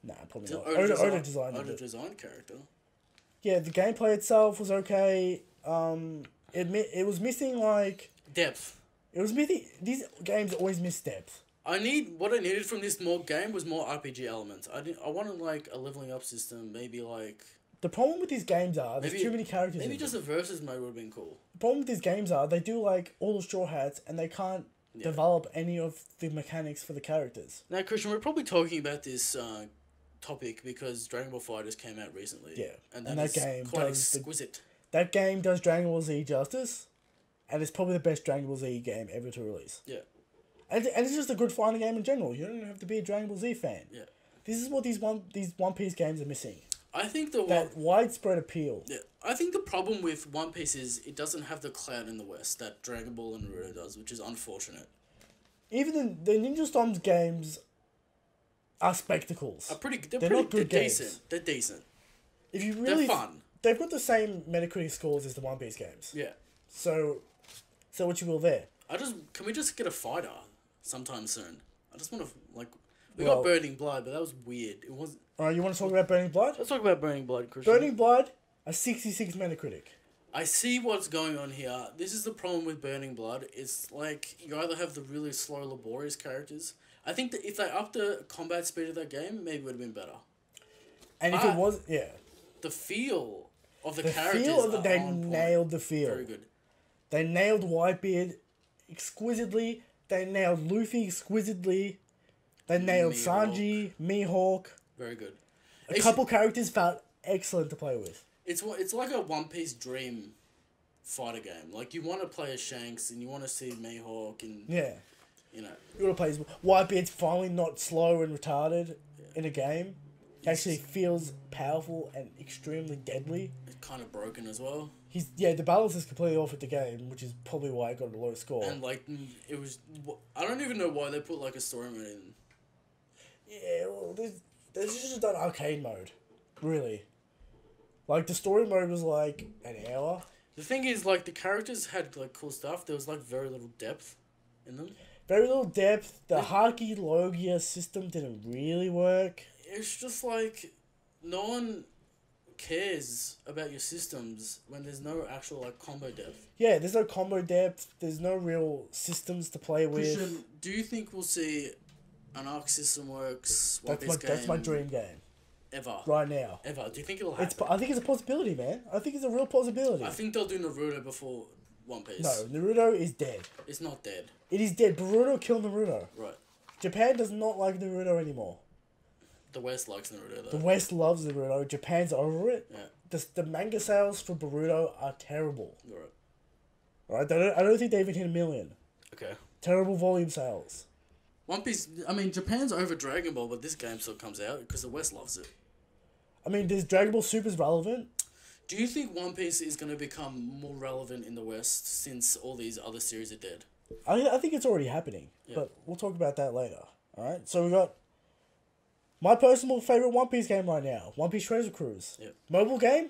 Nah, probably not. Oda designed character. Yeah, the gameplay itself was okay. It was missing like depth. It was missing. These games always miss depth. What I needed from this game was more RPG elements. I wanted like a leveling up system, maybe like. The problem with these games are there's too many characters. Maybe just a versus mode would have been cool. The problem with these games are they do like all the straw hats and they can't develop any of the mechanics for the characters. Now, Christian, we're probably talking about this topic because Dragon Ball FighterZ came out recently. Yeah, and that game quite exquisite. That game does Dragon Ball Z justice, and it's probably the best Dragon Ball Z game ever to release. Yeah. And it's just a good fighting game in general. You don't have to be a Dragon Ball Z fan. Yeah. This is what these One Piece games are missing. I think that widespread appeal. Yeah, I think the problem with One Piece is it doesn't have the clout in the West that Dragon Ball and Naruto does, which is unfortunate. Even the Ninja Storm's games are spectacles. They're not good games. Decent. They're decent. If you really, they're fun. They've got the same Metacritic scores as the One Piece games. Yeah. So what you will there? Can we just get a fighter sometime soon? I just want to We got Burning Blood, but that was weird. It wasn't. Alright, you want to talk about Burning Blood? Let's talk about Burning Blood, Christian. Burning Blood, a 66 Metacritic. I see what's going on here. This is the problem with Burning Blood. It's like you either have the really slow, laborious characters. I think that if they upped the combat speed of that game, maybe it would have been better. And if it was, yeah. The feel of the characters. They nailed the feel. Very good. They nailed Whitebeard exquisitely. They nailed Luffy exquisitely. They nailed Sanji, Mihawk. Very good. A couple characters felt excellent to play with. It's like a One Piece dream fighter game. Like you want to play as Shanks and you want to see Mihawk and you want to play as Whitebeard's finally not slow and retarded in a game. He actually feels powerful and extremely deadly. It's kind of broken as well. The balance is completely off with the game, which is probably why it got a low score. And it was, I don't even know why they put like a story mode in. Yeah, well, there's just done arcade mode, really. Like the story mode was like an hour. The thing is, like the characters had like cool stuff. There was like very little depth in them. Very little depth. The Haki Logia system didn't really work. It's just like no one cares about your systems when there's no actual like combo depth. Yeah, there's no combo depth. There's no real systems to play with. Christian, do you think we'll see an Arc System Works That's my dream game. Ever. Right now. Ever. Do you think it'll happen? I think it's a possibility, man. I think it's a real possibility. I think they'll do Naruto before One Piece. No, Naruto is dead. It's not dead. It is dead. Boruto killed Naruto. Right. Japan does not like Naruto anymore. The West likes Naruto, though. The West loves Naruto. Japan's over it. Yeah. The manga sales for Boruto are terrible. Right. I don't think they even hit 1 million. Okay. Terrible volume sales. One Piece... I mean, Japan's over Dragon Ball, but this game still comes out because the West loves it. I mean, does Dragon Ball Super's relevant? Do you think One Piece is going to become more relevant in the West since all these other series are dead? I think it's already happening, but we'll talk about that later. All right. So we got my personal favorite One Piece game right now, One Piece Treasure Cruise. Yep. Mobile game.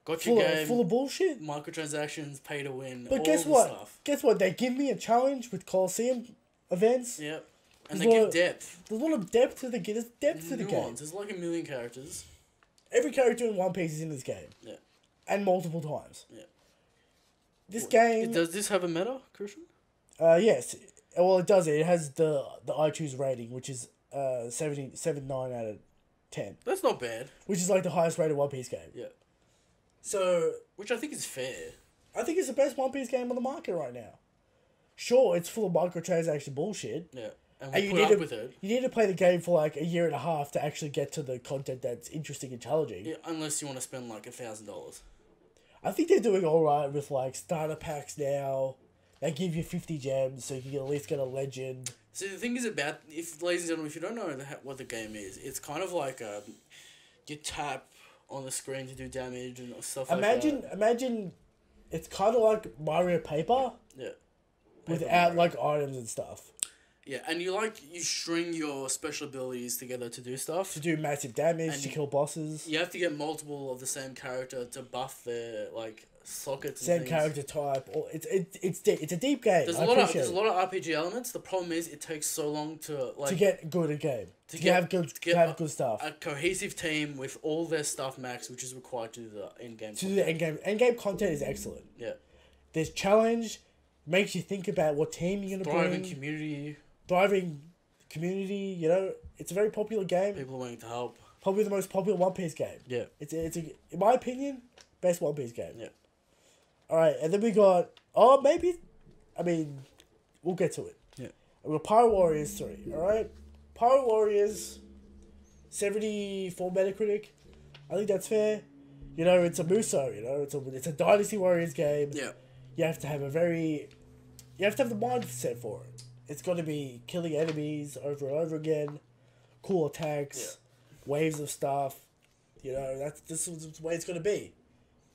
Full of bullshit. Microtransactions, pay to win. But guess what? Stuff. Guess what? They give me a challenge with Coliseum events. Yep. And they give depth. There's a lot of depth to the game. There's depth to the game. There's like 1 million characters. Every character in One Piece is in this game. Yeah. And multiple times. Yeah. This game... Does this have a meta, Christian? Yes. Well, it does. It has the iTunes rating, which is 7.9 out of 10. That's not bad. Which is like the highest rated One Piece game. Yeah. So... Which I think is fair. I think it's the best One Piece game on the market right now. Sure, it's full of microtransaction bullshit. Yeah. And we put up with it. You need to play the game for like a year and a half to actually get to the content that's interesting and challenging. Yeah, unless you want to spend like $1,000. I think they're doing alright with like starter packs now. They give you 50 gems so you can at least get a legend. So the thing is about, ladies and gentlemen, if you don't know what the game is, it's kind of like you tap on the screen to do damage and stuff like that. Imagine it's kind of like Mario Paper. Yeah. Without like items and stuff. Yeah, and you string your special abilities together to do stuff. To do massive damage, and to kill bosses. You have to get multiple of the same character to buff their like sockets. Same character type. Or it's a deep game. There's a lot of RPG elements. The problem is it takes so long to get good at game. To have good stuff. A cohesive team with all their stuff maxed, which is required to do the end game. To do the end game content is excellent. Yeah. There's challenge, makes you think about what team you're gonna bring. Thriving community, you know, it's a very popular game. People are willing to help. Probably the most popular One Piece game. Yeah. It's in my opinion, best One Piece game. Yeah. Alright, and then we got we'll get to it. Yeah. We got Pirate Warriors 3, alright? Pirate Warriors 74 Metacritic. I think that's fair. You know, it's a Muso, you know, it's a Dynasty Warriors game. Yeah. You have to have the mindset for it. It's got to be killing enemies over and over again, cool attacks, waves of stuff. You know, this is the way it's going to be.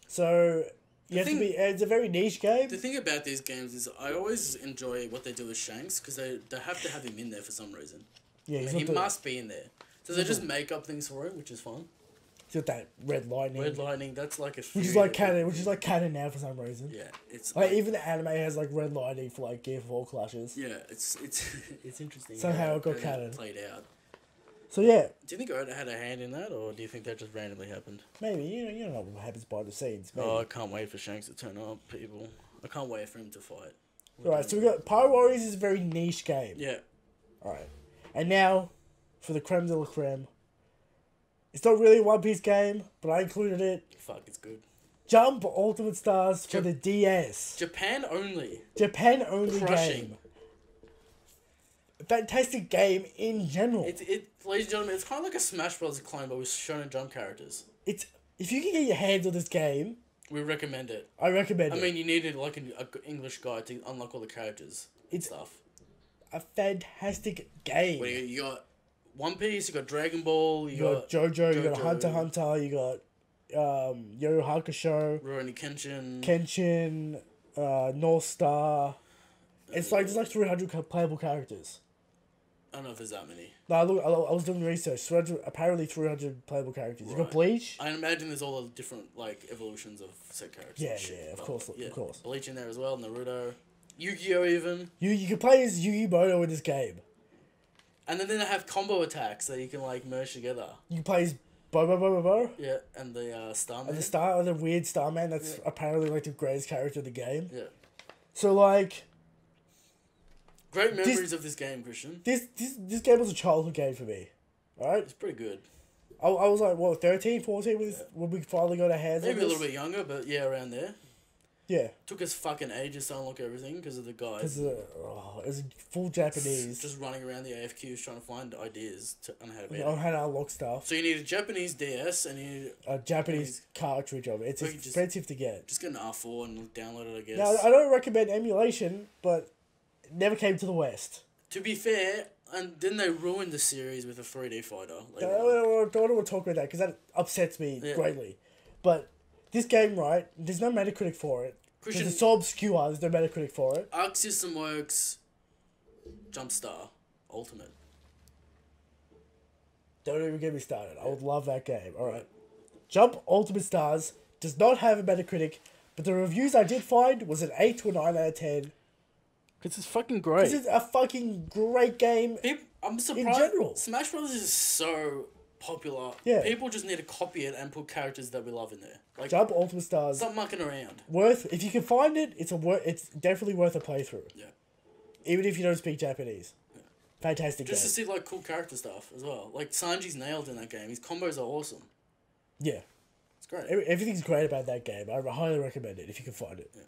So, it's a very niche game. The thing about these games is I always enjoy what they do with Shanks because they have to have him in there for some reason. Yeah, he must be in there. So they just make up things for him, which is fun. Just that red lightning. That's like a. Which is like canon now for some reason. Yeah, it's like even the anime has like red lightning for like Gear 4 clashes. Yeah, it's interesting. Somehow it got canon played out. So yeah. Do you think Oda had a hand in that, or do you think that just randomly happened? Maybe you don't know what happens behind the scenes. Maybe. Oh, I can't wait for Shanks to turn up, people. I can't wait for him to fight. Alright, so we got Pirate Warriors is a very niche game. Yeah. Alright, and now for the creme de la creme. It's not really a One Piece game, but I included it. Fuck, it's good. Jump Ultimate Stars for the DS. Japan only. Crushing. Game. Fantastic game in general. Ladies and gentlemen, it's kind of like a Smash Bros. Clone, but with Shonen Jump characters. If you can get your hands on this game, we recommend it. I recommend it. I mean, you needed like an English guide to unlock all the characters. It's stuff. A fantastic game. Well, you got One Piece, you got Dragon Ball, you got JoJo, you got Hunter x Hunter, you got Yu Hakusho, Rurouni Kenshin, North Star. It's like there's like 300 playable characters. I don't know if there's that many. No, look, I was doing research. Apparently 300 playable characters. Right. You got Bleach. I imagine there's all the different like evolutions of said characters. Yeah, of course. Bleach in there as well, Naruto, Yu-Gi-Oh even. You can play as Yu-Gi-Oh in this game. And then they have combo attacks that you can like merge together. You can play as Bo. Yeah, and the Starman. And the weird Starman that's apparently like the greatest character in the game. Yeah. So like. Great memories of this game, Christian. This game was a childhood game for me. Alright? It's pretty good. I was like, what, 13, 14 when we finally got our hands on this? Maybe a little bit younger, but yeah, around there. Yeah. Took us fucking ages to unlock everything because of the guys. It was full Japanese. Just running around the AFQs trying to find ideas on how to beat on how to unlock stuff. So you need a Japanese DS and you need a Japanese cartridge of it. It's expensive to get. Just get an R4 and download it, I guess. Now, I don't recommend emulation, but it never came to the West. To be fair, and then they ruined the series with a 3D fighter. I don't want to talk about that because that upsets me greatly. But This game, right? There's no Metacritic for it. Because it's so obscure, there's no Metacritic for it. Arc System Works, Jumpstar, Ultimate. Don't even get me started. I would love that game. Alright. Jump Ultimate Stars does not have a Metacritic, but the reviews I did find was an 8 to a 9 out of 10. Because it's fucking great. This is a fucking great game. I'm surprised. In general. Smash Brothers is so popular. Yeah. People just need to copy it and put characters that we love in there. Like, Jump Ultimate Stars. stop mucking around. If you can find it, it's definitely worth a playthrough. Yeah. Even if you don't speak Japanese. Yeah. Fantastic Just game. to see like cool character stuff as well. Like Sanji's nailed in that game. His combos are awesome. Yeah. It's great. Everything's great about that game. I highly recommend it if you can find it. Yeah.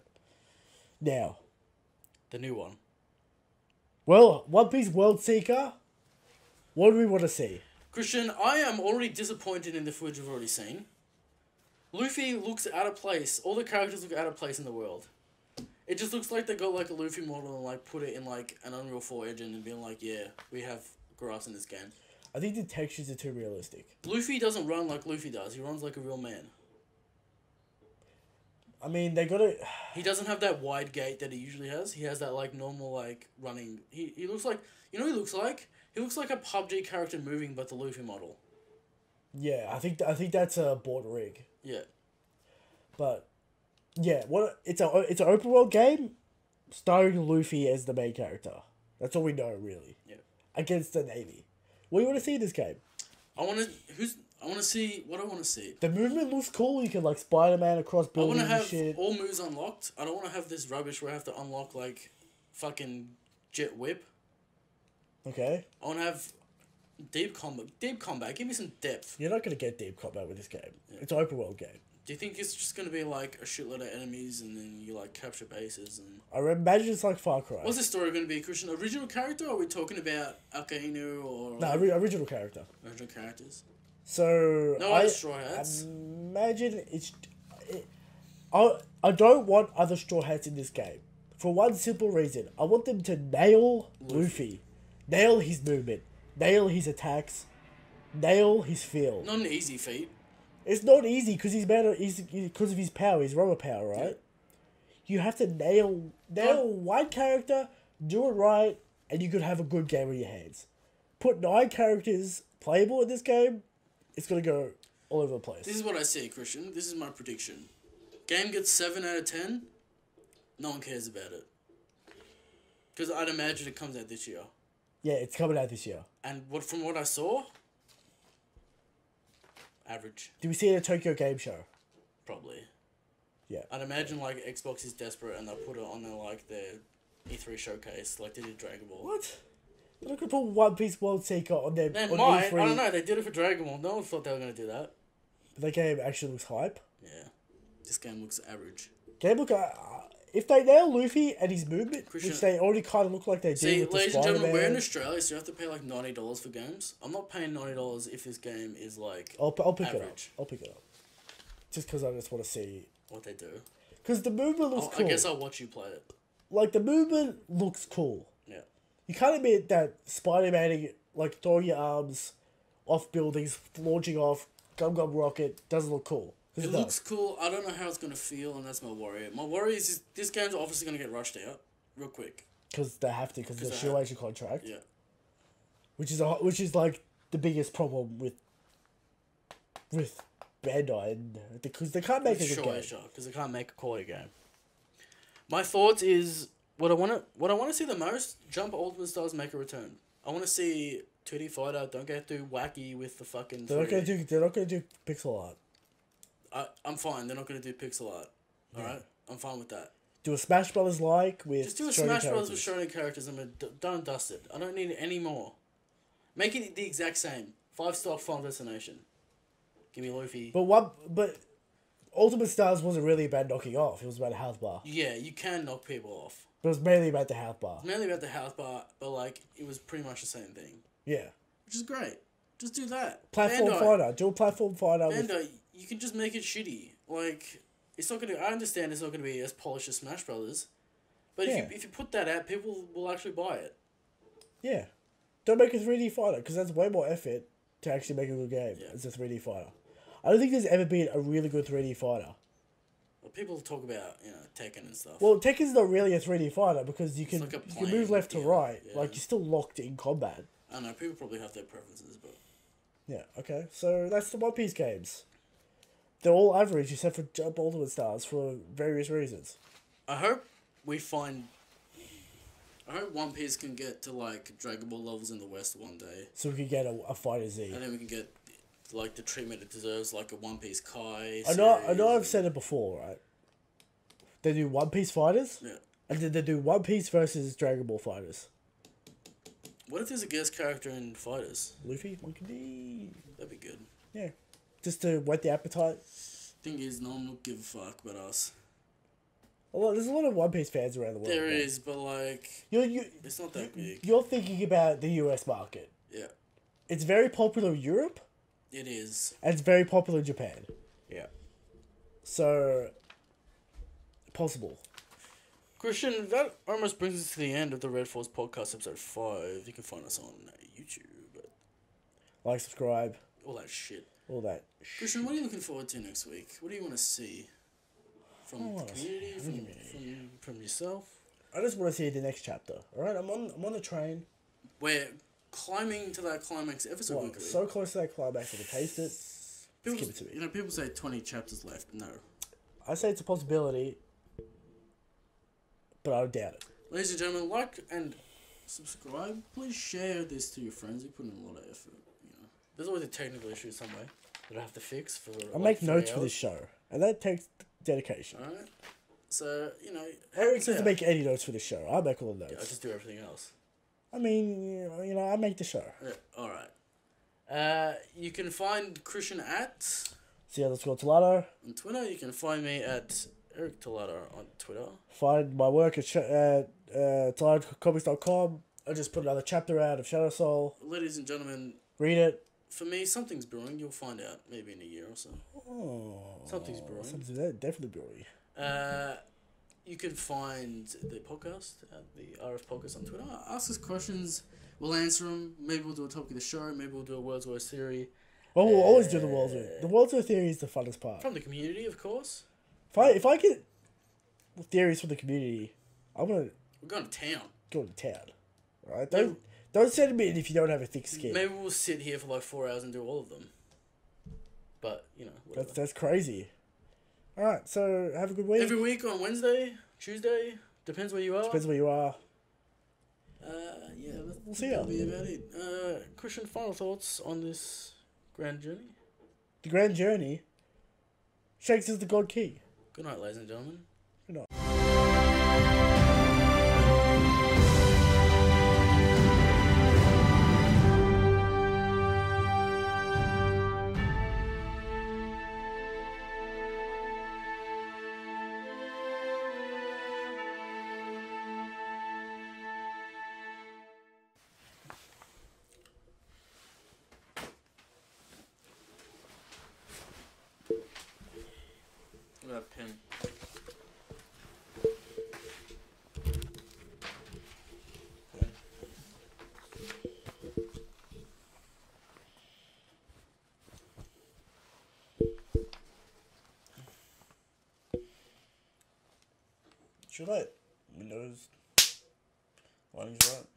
Now. The new one. Well, One Piece World Seeker. What do we want to see? Christian, I am already disappointed in the footage we've already seen. Luffy looks out of place. All the characters look out of place in the world. It just looks like they got like a Luffy model and like put it in like an Unreal 4 engine and being like, yeah, we have grass in this game. I think the textures are too realistic. Luffy doesn't run like Luffy does. He runs like a real man. I mean, they gotta... He doesn't have that wide gait that he usually has. He has that like normal like running... He looks like... You know what he looks like? He looks like a PUBG character moving but the Luffy model. Yeah, I think that's a board rig. Yeah. But... Yeah, it's an open world game starring Luffy as the main character. That's all we know, really. Yeah. Against the Navy. What do you want to see in this game? I want to see... What do I want to see? The movement looks cool. You can, like, Spider-Man across buildings and shit. I want to have all moves unlocked. I don't want to have this rubbish where I have to unlock, like, fucking jet whip. Okay. I want to have deep combat. Deep combat. Give me some depth. You're not going to get deep combat with this game. Yeah. It's an open world game. Do you think it's just going to be, like, a shitload of enemies and then you, like, capture bases and... I imagine it's like Far Cry. What's the story going to be, Christian? Original character, or are we talking about Akainu or... No, like, original character. original characters? So... No other Straw Hats? Imagine I don't want other Straw Hats in this game. For one simple reason. I want them to nail Luffy. Nail his movement. Nail his attacks. Nail his feel. Not an easy feat. It's not easy because because of his power, his rubber power, right? Yeah. You have to nail one character, do it right, and you could have a good game in your hands. Put 9 characters playable in this game, it's gonna go all over the place. This is what I see, Christian. This is my prediction. Game gets 7 out of 10. No one cares about it. Because I'd imagine it comes out this year. Yeah, it's coming out this year. And from what I saw, average. Did we see it at Tokyo Game Show? Probably. Yeah. I'd imagine like Xbox is desperate and they'll put it on their like their E3 showcase like they did Dragon Ball. What? They're not gonna put One Piece World Seeker on their They on might. E3. I don't know. They did it for Dragon Ball. No one thought they were gonna do that. But that game actually looks hype. Yeah. This game looks average. Game look. If they nail Luffy and his movement, Christian, which they already kind of look like they do. See, with ladies the and gentlemen, Spider-Man. we're in Australia, so you have to pay like $90 for games. I'm not paying $90 if this game is like I'll pick average. it up. I'll pick it up. Just because I just want to see what they do. Because the movement looks cool. I guess I'll watch you play it. Like the movement looks cool. Yeah. You can't admit that Spider-Man like throwing your arms off buildings, launching off, gum rocket doesn't look cool. It looks cool. I don't know how it's gonna feel, and that's my worry. My worry is this game's obviously gonna get rushed out real quick. Because they have to, because of the Shueisha contract. Yeah. Which is like the biggest problem with Bandai, because they can't make a good game. Because they can't make a quality game. My thoughts is what I want to see the most. Jump Ultimate Stars make a return. I want to see 2D Fighter. Don't get too wacky with the fucking. They're not gonna do pixel art. I'm fine. They're not going to do pixel art. Alright? I'm fine with that. Do a Smash Brothers with just do a Smash Brothers with Shonen characters and we're done and dusted. I don't need any more. Make it the exact same. 5-star Final Destination. Give me Luffy. But Ultimate Stars wasn't really about knocking off. It was about a health bar. Yeah, you can knock people off. But it was mainly about the health bar. It's mainly about the health bar, but like it was pretty much the same thing. Yeah. Which is great. Just do that. Platform fighter. Do a platform fighter. Bandai, you can just make it shitty. Like, it's not gonna. I understand it's not gonna be as polished as Smash Brothers, but if you put that out, people will actually buy it. Yeah, don't make a 3D fighter because that's way more effort to actually make a good game. Yeah. As a 3D fighter. I don't think there's ever been a really good 3D fighter. Well, people talk about, Tekken and stuff. Well, Tekken's not really a 3D fighter because you can, like you can move left to right. yeah. Like, you're still locked in combat. I don't know, people probably have their preferences, but... Yeah, okay. So, that's the One Piece games. They're all average except for Jump Ultimate Stars for various reasons. I hope we find... I hope One Piece can get to, like, Dragon Ball levels in the West one day. So we can get a Fighter Z. And then we can get, like, the treatment it deserves, like a One Piece Kai I know I've said it before, right? They do One Piece Fighters. Yeah. And then they do One Piece versus Dragon Ball Fighters. What if there's a guest character in Fighters? Luffy? Monkey D. That'd be good. Yeah. Just to whet the appetite. Thing is, no one will give a fuck but us. There's a lot of One Piece fans around the world. There is, but like... it's not that big. You're thinking about the US market. Yeah. It's very popular in Europe. It is. And it's very popular in Japan. Yeah. So... possible. Christian, that almost brings us to the end of the RedForce podcast episode 5. You can find us on YouTube. Like, subscribe. All that shit. All that Christian, what are you looking forward to next week? What do you want to see? From the community? From yourself? I just want to see the next chapter. Alright, I'm on the train. We're climbing to that climax ever so quickly. So close to that climax, I can taste it. People, give it to me. People say 20 chapters left. No. I say it's a possibility, but I doubt it. Ladies and gentlemen, like and subscribe. Please share this to your friends. You put in a lot of effort. There's always a technical issue somewhere that I have to fix for. I make notes for this show, and that takes dedication. All right. So Eric doesn't make any notes for this show. I make all the notes. Yeah, I just do everything else. I mean, I make the show. Yeah, all right. You can find Christian at _Tolato on Twitter. You can find me at Eric Tolato on Twitter. Find my work at TolatoComics.com. I just put another chapter out of Shadow Soul. Ladies and gentlemen, read it. For me, something's brewing. You'll find out maybe in a year or so. Oh, something's brewing. Something's definitely brewing. You can find the podcast at the RF Podcast on Twitter. Ask us questions. We'll answer them. Maybe we'll do a topic of the show. Maybe we'll do a World's Worst Theory. Well, we'll always do the World's Worst. The World's Worst Theory is the funnest part. From the community, of course. If I get theories from the community, I'm gonna... We're going to town. Go to town. Alright? Don't send me in if you don't have a thick skin. Maybe we'll sit here for like 4 hours and do all of them. But, whatever. That's crazy. Alright, so have a good week. Every week on Wednesday, Tuesday, depends where you are. Depends where you are. Yeah, we'll see that'll be about it. Christian, final thoughts on this grand journey? The grand journey? Shanks is the God Key. Good night, ladies and gentlemen. Good night. That pin. Should I? Windows. Lighting's right.